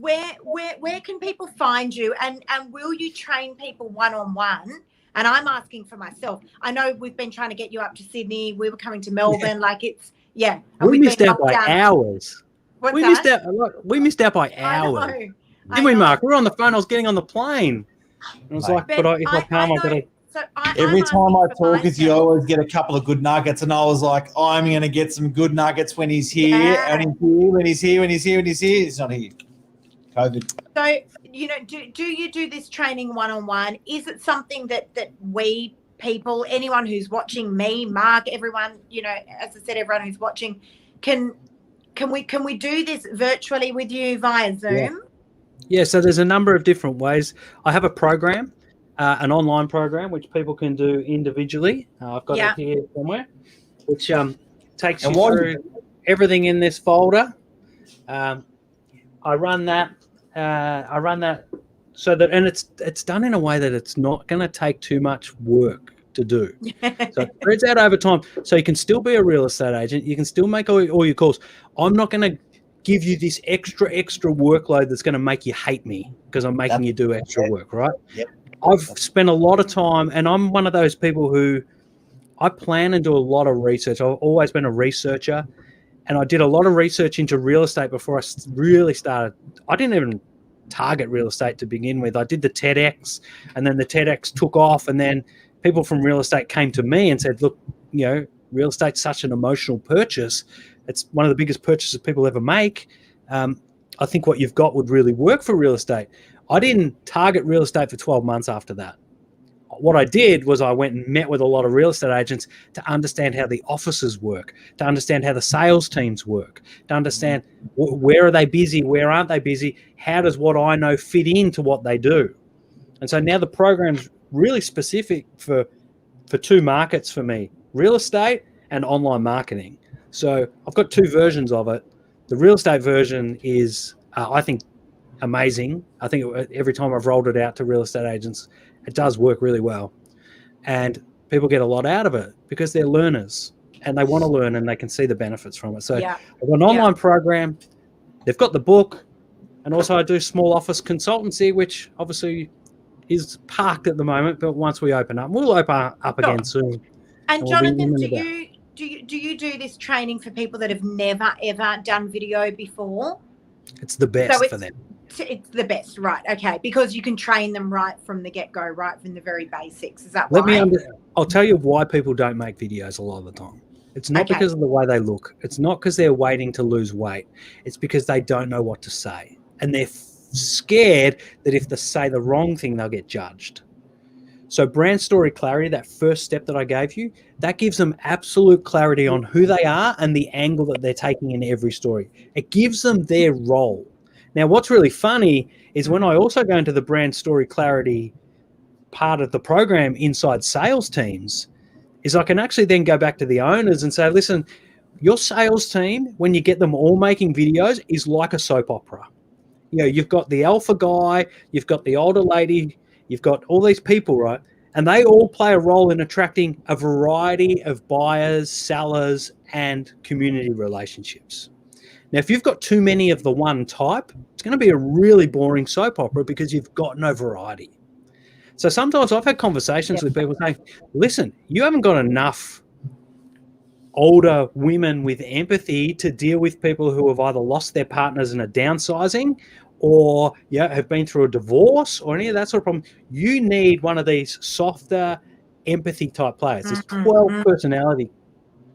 Where can people find you, and will you train people one-on-one? And I'm asking for myself. I know we've been trying to get you up to Sydney. We were coming to Melbourne. We missed out by hours. What's we that? missed out by hours. Didn't we, Mark? We were on the phone. I was getting on the plane. I was like, but if I can't, I've got to. Every time I talk with you, I always get a couple of good nuggets, and I was like, I'm going to get some good nuggets when he's here, and he's here, when he's here. He's not here. COVID. So, do you do this training one-on-one? Is it something that we people, anyone who's watching me, Mark, everyone, as I said, everyone who's watching can Can we do this virtually with you via Zoom? Yeah, so there's a number of different ways. I have a program, an online program, which people can do individually. I've got it here somewhere, which takes you through everything in this folder. I run that. So that, and it's done in a way that it's not going to take too much work to do. So it spreads out over time, so you can still be a real estate agent. You can still make all your calls. I'm not going to give you this extra workload that's going to make you hate me because I'm making you do extra work, right? Yep. I've spent a lot of time, and I'm one of those people who I plan and do a lot of research. I've always been a researcher, and I did a lot of research into real estate before I really started. I didn't even target real estate to begin with. I did the TEDx, and then the TEDx took off, and then people from real estate came to me and said, look, real estate's such an emotional purchase. It's one of the biggest purchases people ever make. I think what you've got would really work for real estate. I didn't target real estate for 12 months after that. What I did was I went and met with a lot of real estate agents to understand how the offices work, to understand how the sales teams work, to understand where are they busy, where aren't they busy, how does what I know fit into what they do. And so now the program's really specific for two markets for me, real estate and online marketing. So I've got two versions of it. The real estate version is, I think, amazing. I think every time I've rolled it out to real estate agents, it does work really well. And people get a lot out of it because they're learners and they want to learn and they can see the benefits from it. So I've got an online program. They've got the book. And also I do small office consultancy, which obviously is parked at the moment, but once we open up, we'll open up again soon. And Jonathan, do you do this training for people that have never ever done video before? It's the best for them. It's the best, right? Okay, because you can train them right from the get-go, right from the very basics. Is that right? I'll tell you why people don't make videos a lot of the time. It's not because of the way they look. It's not because they're waiting to lose weight. It's because they don't know what to say, and they're scared that if they say the wrong thing, they'll get judged. So brand story clarity, that first step that I gave you, that gives them absolute clarity on who they are and the angle that they're taking in every story. It gives them their role. Now, what's really funny is when I also go into the brand story clarity part of the program inside sales teams, is I can actually then go back to the owners and say, listen, your sales team, when you get them all making videos, is like a soap opera. You've got the alpha guy, you've got the older lady, you've got all these people, right? And they all play a role in attracting a variety of buyers, sellers, and community relationships. Now, if you've got too many of the one type, it's going to be a really boring soap opera because you've got no variety. So sometimes I've had conversations with people saying, listen, you haven't got enough older women with empathy to deal with people who have either lost their partners and are downsizing or have been through a divorce or any of that sort of problem. You need one of these softer empathy type players. There's 12 personality.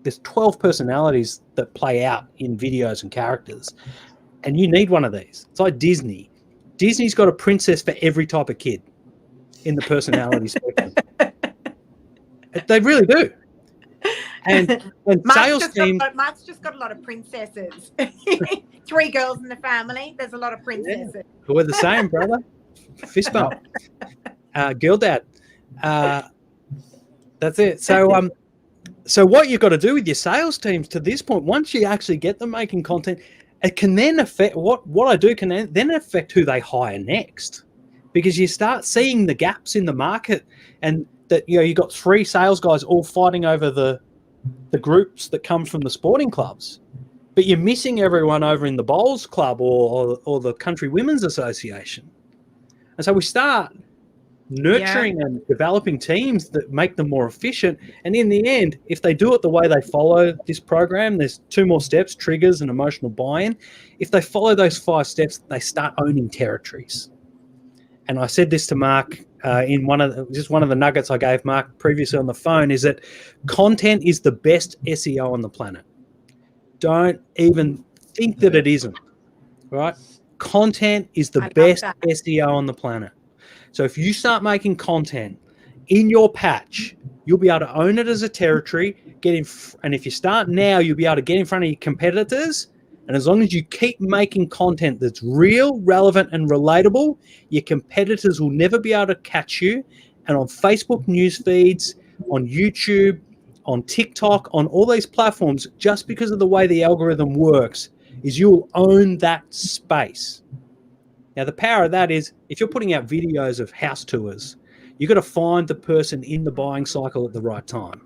There's 12 personalities that play out in videos and characters. And you need one of these. It's like Disney. Disney's got a princess for every type of kid in the personality spectrum. They really do. And sales team. Mark's just got a lot of princesses. 3 girls in the family. There's a lot of princesses. Yeah. We're the same, brother. Fist bump. Girl dad. That's it. So what you've got to do with your sales teams to this point, once you actually get them making content, it can then affect what I do can then affect who they hire next, because you start seeing the gaps in the market, and that you got 3 sales guys all fighting over the groups that come from the sporting clubs, but you're missing everyone over in the bowls club or the country women's association. And so we start nurturing and developing teams that make them more efficient. And in the end, if they do it the way they follow this program, there's 2 more steps: triggers and emotional buy-in. If they follow those 5 steps, they start owning territories. And I said this to Mark in one of the nuggets I gave Mark previously on the phone, is that content is the best SEO on the planet. Don't even think that it isn't, right? Content is the best SEO on the planet. So if you start making content in your patch, you'll be able to own it as a territory, and if you start now, you'll be able to get in front of your competitors And as long as you keep making content that's real, relevant, and relatable, your competitors will never be able to catch you. And on Facebook news feeds, on YouTube, on TikTok, on all these platforms, just because of the way the algorithm works, is you'll own that space. Now, the power of that is if you're putting out videos of house tours, you've got to find the person in the buying cycle at the right time.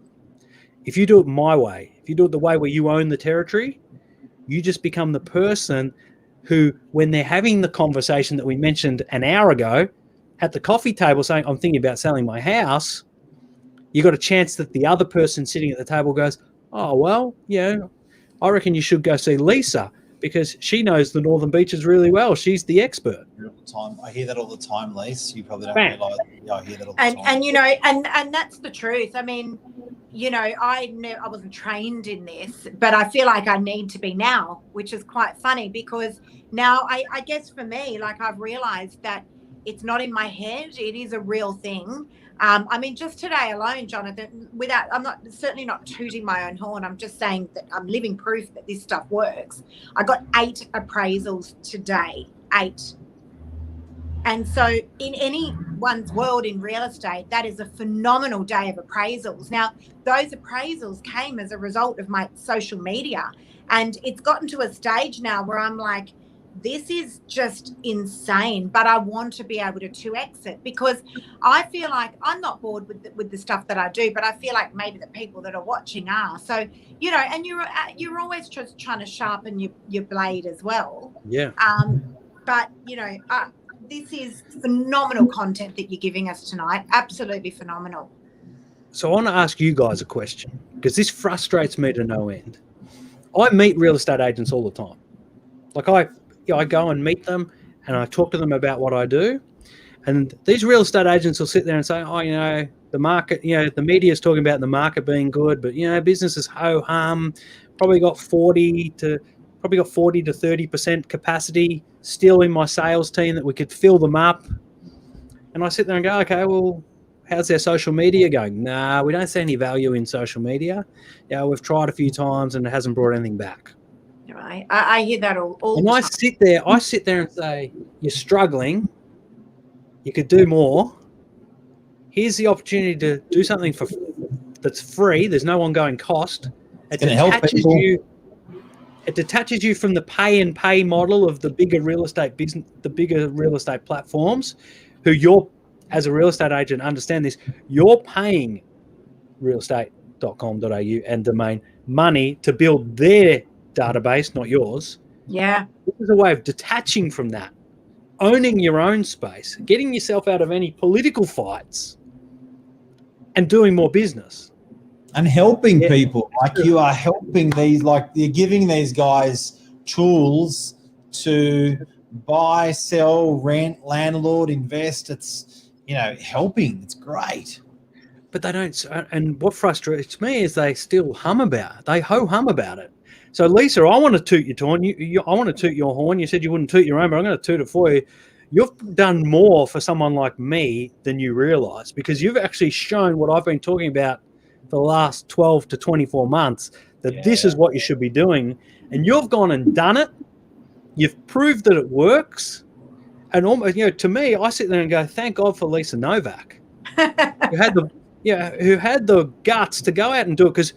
If you do it my way, if you do it the way where you own the territory, you just become the person who, when they're having the conversation that we mentioned an hour ago at the coffee table saying, I'm thinking about selling my house, you got a chance that the other person sitting at the table goes, oh, well, yeah, I reckon you should go see Lisa because she knows the Northern Beaches really well. She's the expert. I hear that all the time, Lise. You probably don't realise. Yeah, I hear that all the time. And you know, and that's the truth. I mean, you know, I wasn't trained in this, but I feel like I need to be now, which is quite funny because now I guess for me, like I've realized that it's not in my head. It is a real thing. I mean, just today alone, Jonathan, I'm certainly not tooting my own horn. I'm just saying that I'm living proof that this stuff works. I got 8 appraisals today, 8. And so in anyone's world in real estate, that is a phenomenal day of appraisals. Now, those appraisals came as a result of my social media. And it's gotten to a stage now where I'm like, this is just insane, but I want to be able to 2x it because I feel like I'm not bored with the stuff that I do, but I feel like maybe the people that are watching are. So, you know, and you're always just trying to sharpen your blade as well. Yeah. But, you know, this is phenomenal content that you're giving us tonight. Absolutely phenomenal. So I want to ask you guys a question because this frustrates me to no end. I meet real estate agents all the time. Like I go and meet them and I talk to them about what I do. And these real estate agents will sit there and say, oh, you know, the market, you know, the media is talking about the market being good, but, you know, business is ho-hum, probably got 40 to 30% capacity still in my sales team that we could fill them up. And I sit there and go, okay, well, how's their social media going? Nah, we don't see any value in social media. Yeah, we've tried a few times and it hasn't brought anything back. Right. I hear that all and the I time. sit there and say, you're struggling. You could do more. Here's the opportunity to do something that's free. There's no ongoing cost. It detaches you from the pay model of the bigger real estate business, the bigger real estate platforms, who you're, as a real estate agent, understand this. You're paying realestate.com.au and domain money to build their database, not yours. Yeah. This is a way of detaching from that, owning your own space, getting yourself out of any political fights, and doing more business. And helping people. Like you are helping these, like you're giving these guys tools to buy, sell, rent, landlord, invest. It's, you know, helping. It's great. But they don't. And what frustrates me is they still hum about it. They ho-hum about it. So, Lisa, I want to toot your horn. I want to toot your horn. You said you wouldn't toot your own, but I'm going to toot it for you. You've done more for someone like me than you realise because you've actually shown what I've been talking about for the last 12 to 24 months, that this is what you should be doing. And you've gone and done it. You've proved that it works. And almost, you know, to me, I sit there and go, thank God for Lisa Novak, who had the guts to go out and do it. Because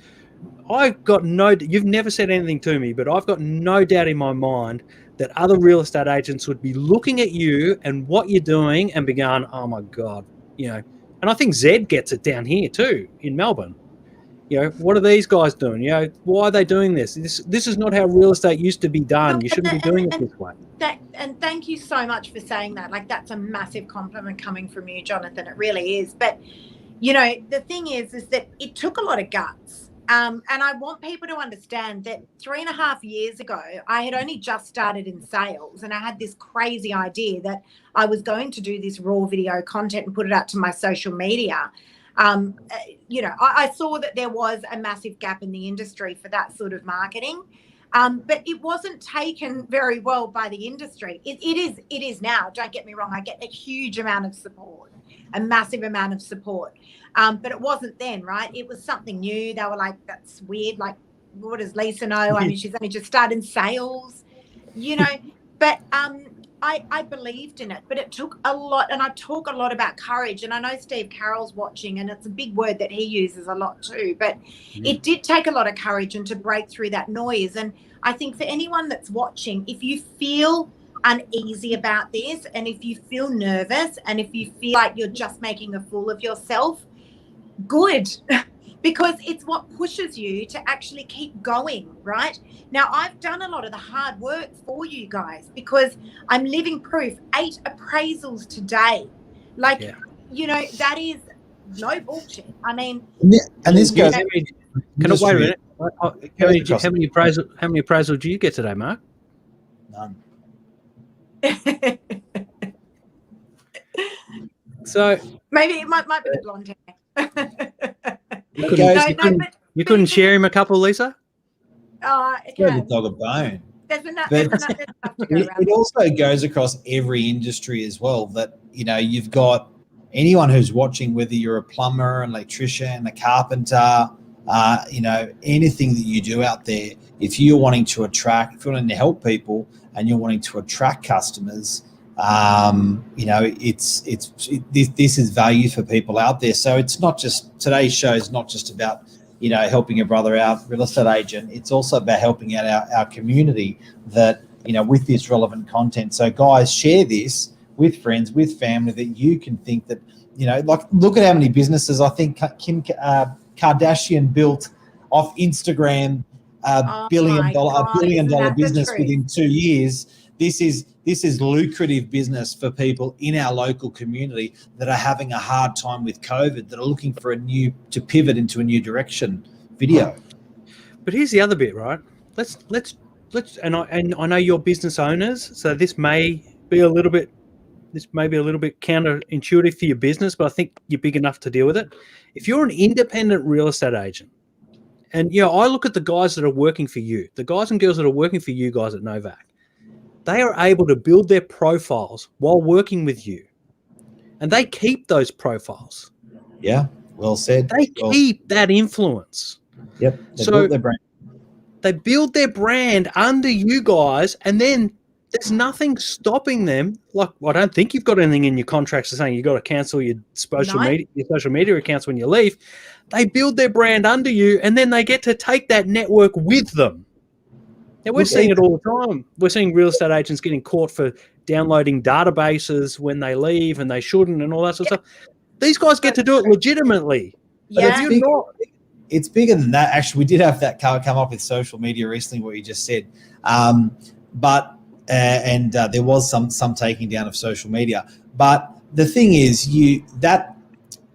you've never said anything to me, but I've got no doubt in my mind that other real estate agents would be looking at you and what you're doing and be going, oh my God, you know. And I think Zed gets it down here too in Melbourne. You know, what are these guys doing? You know, why are they doing this? This is not how real estate used to be done. You shouldn't be doing it this way. And thank you so much for saying that. Like, that's a massive compliment coming from you, Jonathan. It really is. But, you know, the thing is that it took a lot of guts. And I want people to understand that 3.5 years ago, I had only just started in sales and I had this crazy idea that I was going to do this raw video content and put it out to my social media. You know, I saw that there was a massive gap in the industry for that sort of marketing, but it wasn't taken very well by the industry. It is now. Don't get me wrong. I get a huge amount of support, a massive amount of support. But it wasn't then, right? It was something new. They were like, that's weird. Like, what does Lisa know? I mean, she's only just started sales, but I believed in it, but it took a lot. And I talk a lot about courage, and I know Steve Carroll's watching, and it's a big word that he uses a lot too, but it did take a lot of courage and to break through that noise. And I think for anyone that's watching, if you feel uneasy about this, and if you feel nervous, and if you feel like you're just making a fool of yourself, good, because it's what pushes you to actually keep going, right? Now, I've done a lot of the hard work for you guys because I'm living proof. 8 appraisals today. That is no bullshit. I mean, and this goes. Can I wait a minute? How many appraisals do you get today, Mark? None. So maybe it might be the blonde hair. You couldn't share him a couple, Lisa? The dog a bone. There's enough to go around. It also goes across every industry as well. That you've got anyone who's watching, whether you're a plumber, an electrician, a carpenter, anything that you do out there. If you're wanting to help people and you're wanting to attract customers, this is value for people out there. So it's not just, today's show is not just about helping your brother out, real estate agent. It's also about helping out our community that with this relevant content. So guys, share this with friends, with family, that you can think that look at how many businesses I think Kim Kardashian built off Instagram, a billion dollar business within 2 years. This is lucrative business for people in our local community that are having a hard time with COVID, that are looking for to pivot into a new direction. Video. But here's the other bit, right? Let's and I know you're business owners, so this may be a little bit counterintuitive for your business, but I think you're big enough to deal with it. If you're an independent real estate agent, and I look at the guys that are working for you, the guys and girls that are working for you guys at Novak, they are able to build their profiles while working with you, and they keep those profiles. Yeah, well said. They keep that influence. Yep. They build their brand under you guys, and then there's nothing stopping them. Like, I don't think you've got anything in your contracts saying you've got to cancel your social media accounts when you leave. They build their brand under you, and then they get to take that network with them. Now, we're seeing it all the time. We're seeing real estate agents getting caught for downloading databases when they leave, and they shouldn't, and all that sort of stuff. These guys get to do it legitimately. Yeah. It's bigger than that. Actually, we did have that come up with social media recently, what you just said. But there was some taking down of social media. But the thing is,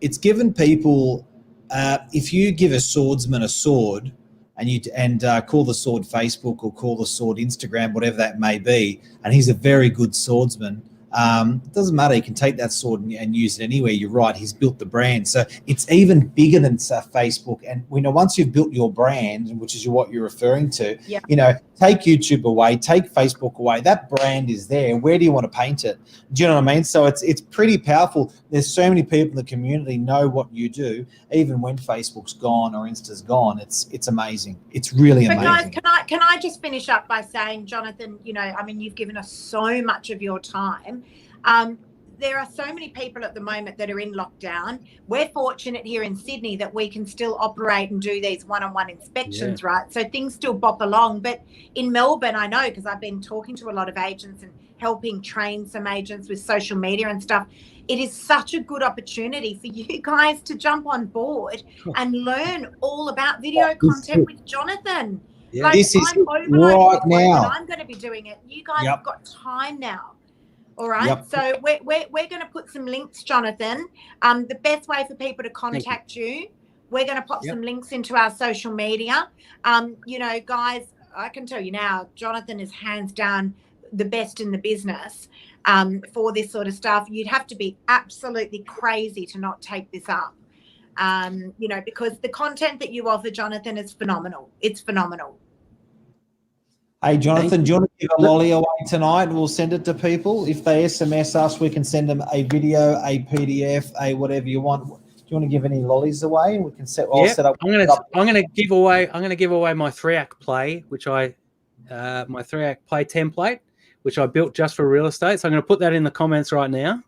it's given people, if you give a swordsman a sword and call the sword Facebook or call the sword Instagram, whatever that may be, and he's a very good swordsman, it doesn't matter. He can take that sword and use it anywhere. You're right. He's built the brand. So it's even bigger than Facebook. And once you've built your brand, which is what you're referring to, take YouTube away, take Facebook away. That brand is there. Where do you want to paint it? Do you know what I mean? So it's pretty powerful. There's so many people in the community know what you do, even when Facebook's gone or Insta's gone. It's amazing. It's really amazing. But guys, can I just finish up by saying, Jonathan, you've given us so much of your time. There are so many people at the moment that are in lockdown. We're fortunate here in Sydney that we can still operate and do these one-on-one inspections, right? So things still bop along. But in Melbourne, I know, because I've been talking to a lot of agents and helping train some agents with social media and stuff. It is such a good opportunity for you guys to jump on board and learn all about video content with Jonathan. Yeah. This is right now. I'm going to be doing it. You guys have got time now. All right. So we're going to put some links, Jonathan. The best way for people to contact you, we're going to pop some links into our social media. Guys, I can tell you now, Jonathan is hands down the best in the business for this sort of stuff. You'd have to be absolutely crazy to not take this up, because the content that you offer, Jonathan, is phenomenal. It's phenomenal. Hey, Jonathan, do you want to give a lolly away tonight? We'll send it to people. If they SMS us, we can send them a video, a PDF, a whatever you want. Do you want to give any lollies away, and we can set. I'll set up. I'm gonna give away my 3-act play, which my 3-act play template, which I built just for real estate. So I'm going to put that in the comments right now.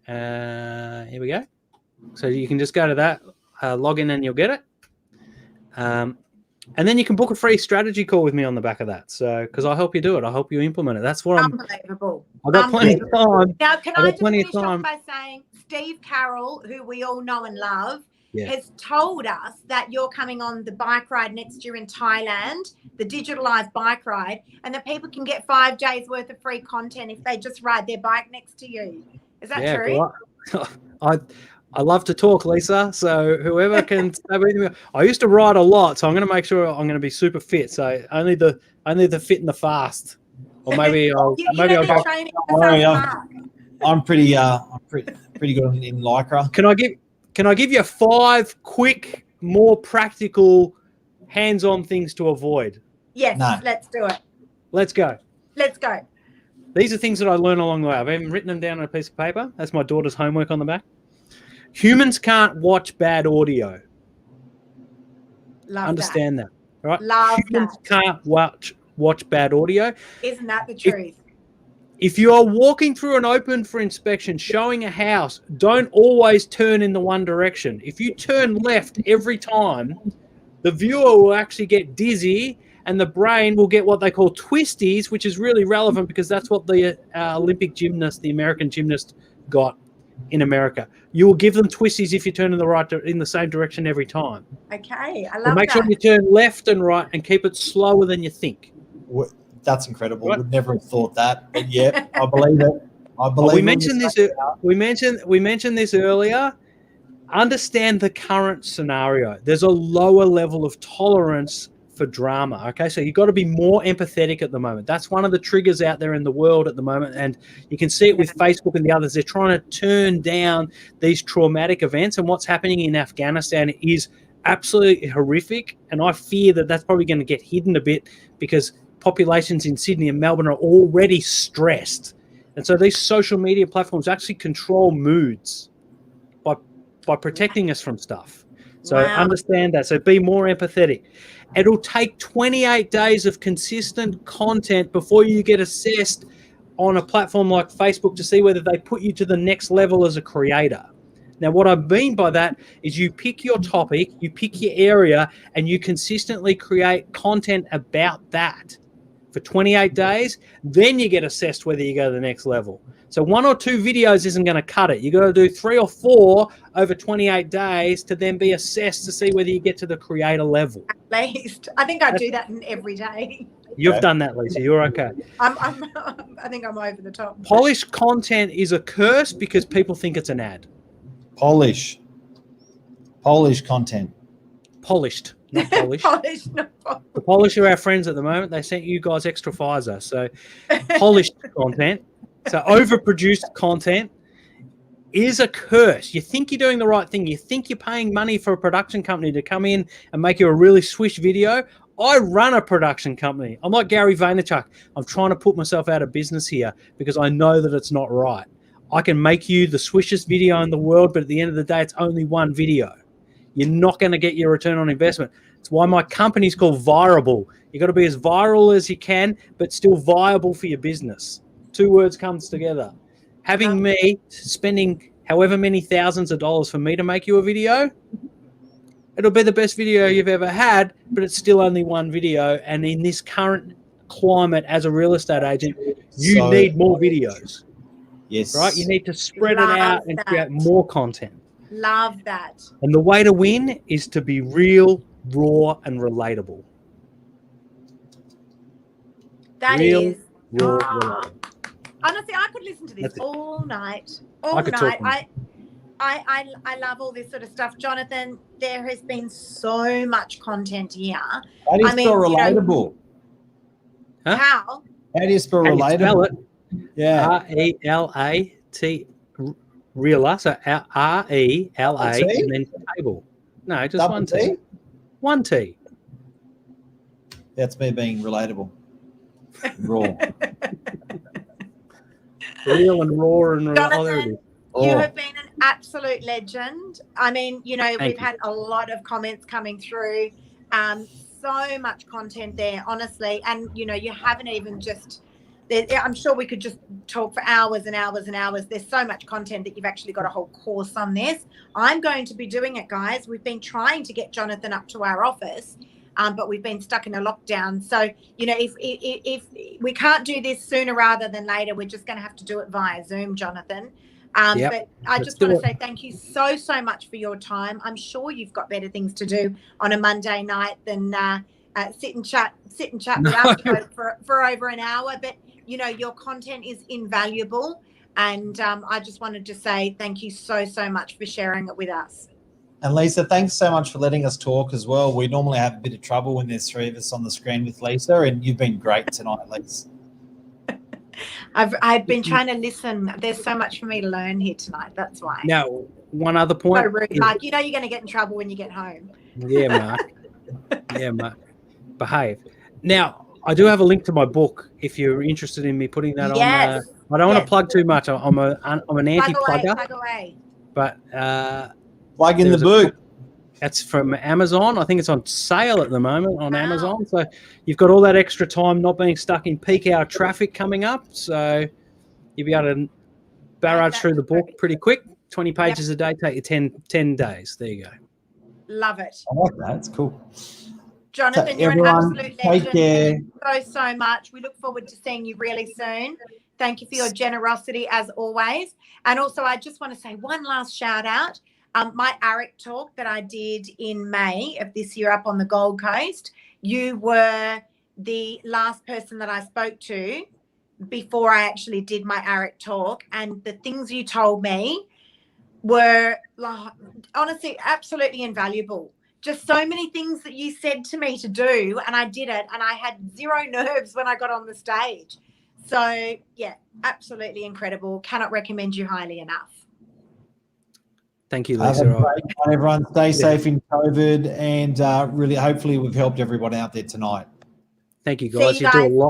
Here we go. So you can just go to that, log in, and you'll get it. And then you can book a free strategy call with me on the back of that. So, because I'll help you do it, I'll help you implement it. That's what Unbelievable. I've got plenty of time. Now, can I just finish off by saying Steve Carroll, who we all know and love, has told us that you're coming on the bike ride next year in Thailand, the digitalized bike ride, and that people can get 5 days worth of free content if they just ride their bike next to you. Is that true? I love to talk, Lisa. So whoever can stay with me. I used to ride a lot, so I'm going to make sure I'm going to be super fit. So only the fit and the fast, or maybe I'll go. I'm pretty good in lycra. Can I give you 5 quick, more practical, hands-on things to avoid? Yes, let's do it. Let's go. Let's go. These are things that I learned along the way. I've even written them down on a piece of paper. That's my daughter's homework on the back. Humans can't watch bad audio. Understand that. Right? Humans can't watch bad audio. Isn't that the truth? If you are walking through an open for inspection, showing a house, don't always turn in the one direction. If you turn left every time, the viewer will actually get dizzy and the brain will get what they call twisties, which is really relevant because that's what the Olympic gymnast, the American gymnast, got in America. You will give them twisties if you turn in the same direction every time. Okay, I love that. Make sure you turn left and right and keep it slower than you think. That's incredible. Right? Would never have thought that, but yeah, I believe it. We mentioned this. We mentioned this earlier. Understand the current scenario. There's a lower level of tolerance for drama. Okay, so you've got to be more empathetic at the moment. That's one of the triggers out there in the world at the moment, and you can see it with Facebook and the others. They're trying to turn down these traumatic events, and what's happening in Afghanistan is absolutely horrific. And I fear that that's probably going to get hidden a bit because populations in Sydney and Melbourne are already stressed, and so these social media platforms actually control moods by protecting us from stuff. So understand that. So be more empathetic. It'll take 28 days of consistent content before you get assessed on a platform like Facebook to see whether they put you to the next level as a creator. Now, what I mean by that is you pick your topic, you pick your area, and you consistently create content about that for 28 days. Then you get assessed whether you go to the next level. So 1 or 2 videos isn't going to cut it. You got to do 3 or 4 over 28 days to then be assessed to see whether you get to the creator level. At least. I think I do that every day. You've done that, Lisa. You're okay. I think I'm over the top. Polished content is a curse because people think it's an ad. Polish content. Polished, not polish. Polished, not polish. The Polish are our friends at the moment. They sent you guys extra Pfizer. So polished content. So overproduced content is a curse. You think you're doing the right thing. You think you're paying money for a production company to come in and make you a really swish video. I run a production company. I'm like Gary Vaynerchuk. I'm trying to put myself out of business here because I know that it's not right. I can make you the swishest video in the world, but at the end of the day, it's only one video. You're not going to get your return on investment. It's why my company's called Viable. You've got to be as viral as you can, but still viable for your business. 2 words comes together. Having me spending however many thousands of dollars for me to make you a video, it'll be the best video you've ever had, but it's still only one video. And in this current climate as a real estate agent, you need more videos. Yes. Right? You need to spread it out and create more content. Love that. And the way to win is to be real, raw, and relatable. That is. Raw, relatable. Honestly, I could listen to this all night. I love all this sort of stuff. Jonathan, there has been so much content here. How do you spell relatable? Huh? How? How do you spell relatable? Spell it? Yeah. R-E-L-A-T, realer, so R-E-L-A, and then table. No, just Double one T. One T. That's me being relatable. Raw. Real and raw and Jonathan, you have been an absolute legend. I mean, you know, Thank you. had a lot of comments coming through. So much content there, honestly. And, you know, you haven't even just, I'm sure we could just talk for hours and hours and hours. There's so much content that you've actually got a whole course on this. I'm going to be doing it, guys. We've been trying to get Jonathan up to our office, but we've been stuck in a lockdown. So, you know, if we can't do this sooner rather than later, we're just going to have to do it via Zoom, Jonathan. Yep, but I just want to say thank you so much for your time. I'm sure you've got better things to do on a Monday night than sit and chat with us for over an hour. But, you know, your content is invaluable. And I just wanted to say thank you so much for sharing it with us. And Lisa, thanks so much for letting us talk as well. We normally have a bit of trouble when there's three of us on the screen with Lisa, and you've been great tonight, Lisa. I've been trying to listen. There's so much for me to learn here tonight. That's why. Now, one other point. So rude, Mark. You know you're going to get in trouble when you get home. Yeah, Mark. Yeah, Mark. Behave. Now, I do have a link to my book if you're interested in me putting that on. I don't want to plug too much. I'm an anti-plugger. Plug away. But plug in the book. That's from Amazon. I think it's on sale at the moment on Amazon. So you've got all that extra time not being stuck in peak hour traffic coming up. So you'll be able to barrage through the book pretty quick. 20 pages a day, take you 10 days. There you go. Love it. I like that. It's cool. Jonathan, you're an absolute legend. Thank you so much. We look forward to seeing you really soon. Thank you for your generosity as always. And also, I just want to say one last shout out. My ARIC talk that I did in May of this year up on the Gold Coast, you were the last person that I spoke to before I actually did my ARIC talk. And the things you told me were honestly absolutely invaluable. Just so many things that you said to me to do, and I did it, and I had zero nerves when I got on the stage. So, yeah, absolutely incredible. Cannot recommend you highly enough. Thank you, Lisa. Have a great night, everyone. Stay safe in COVID, and really, hopefully, we've helped everyone out there tonight. Thank you, guys. You do a lot.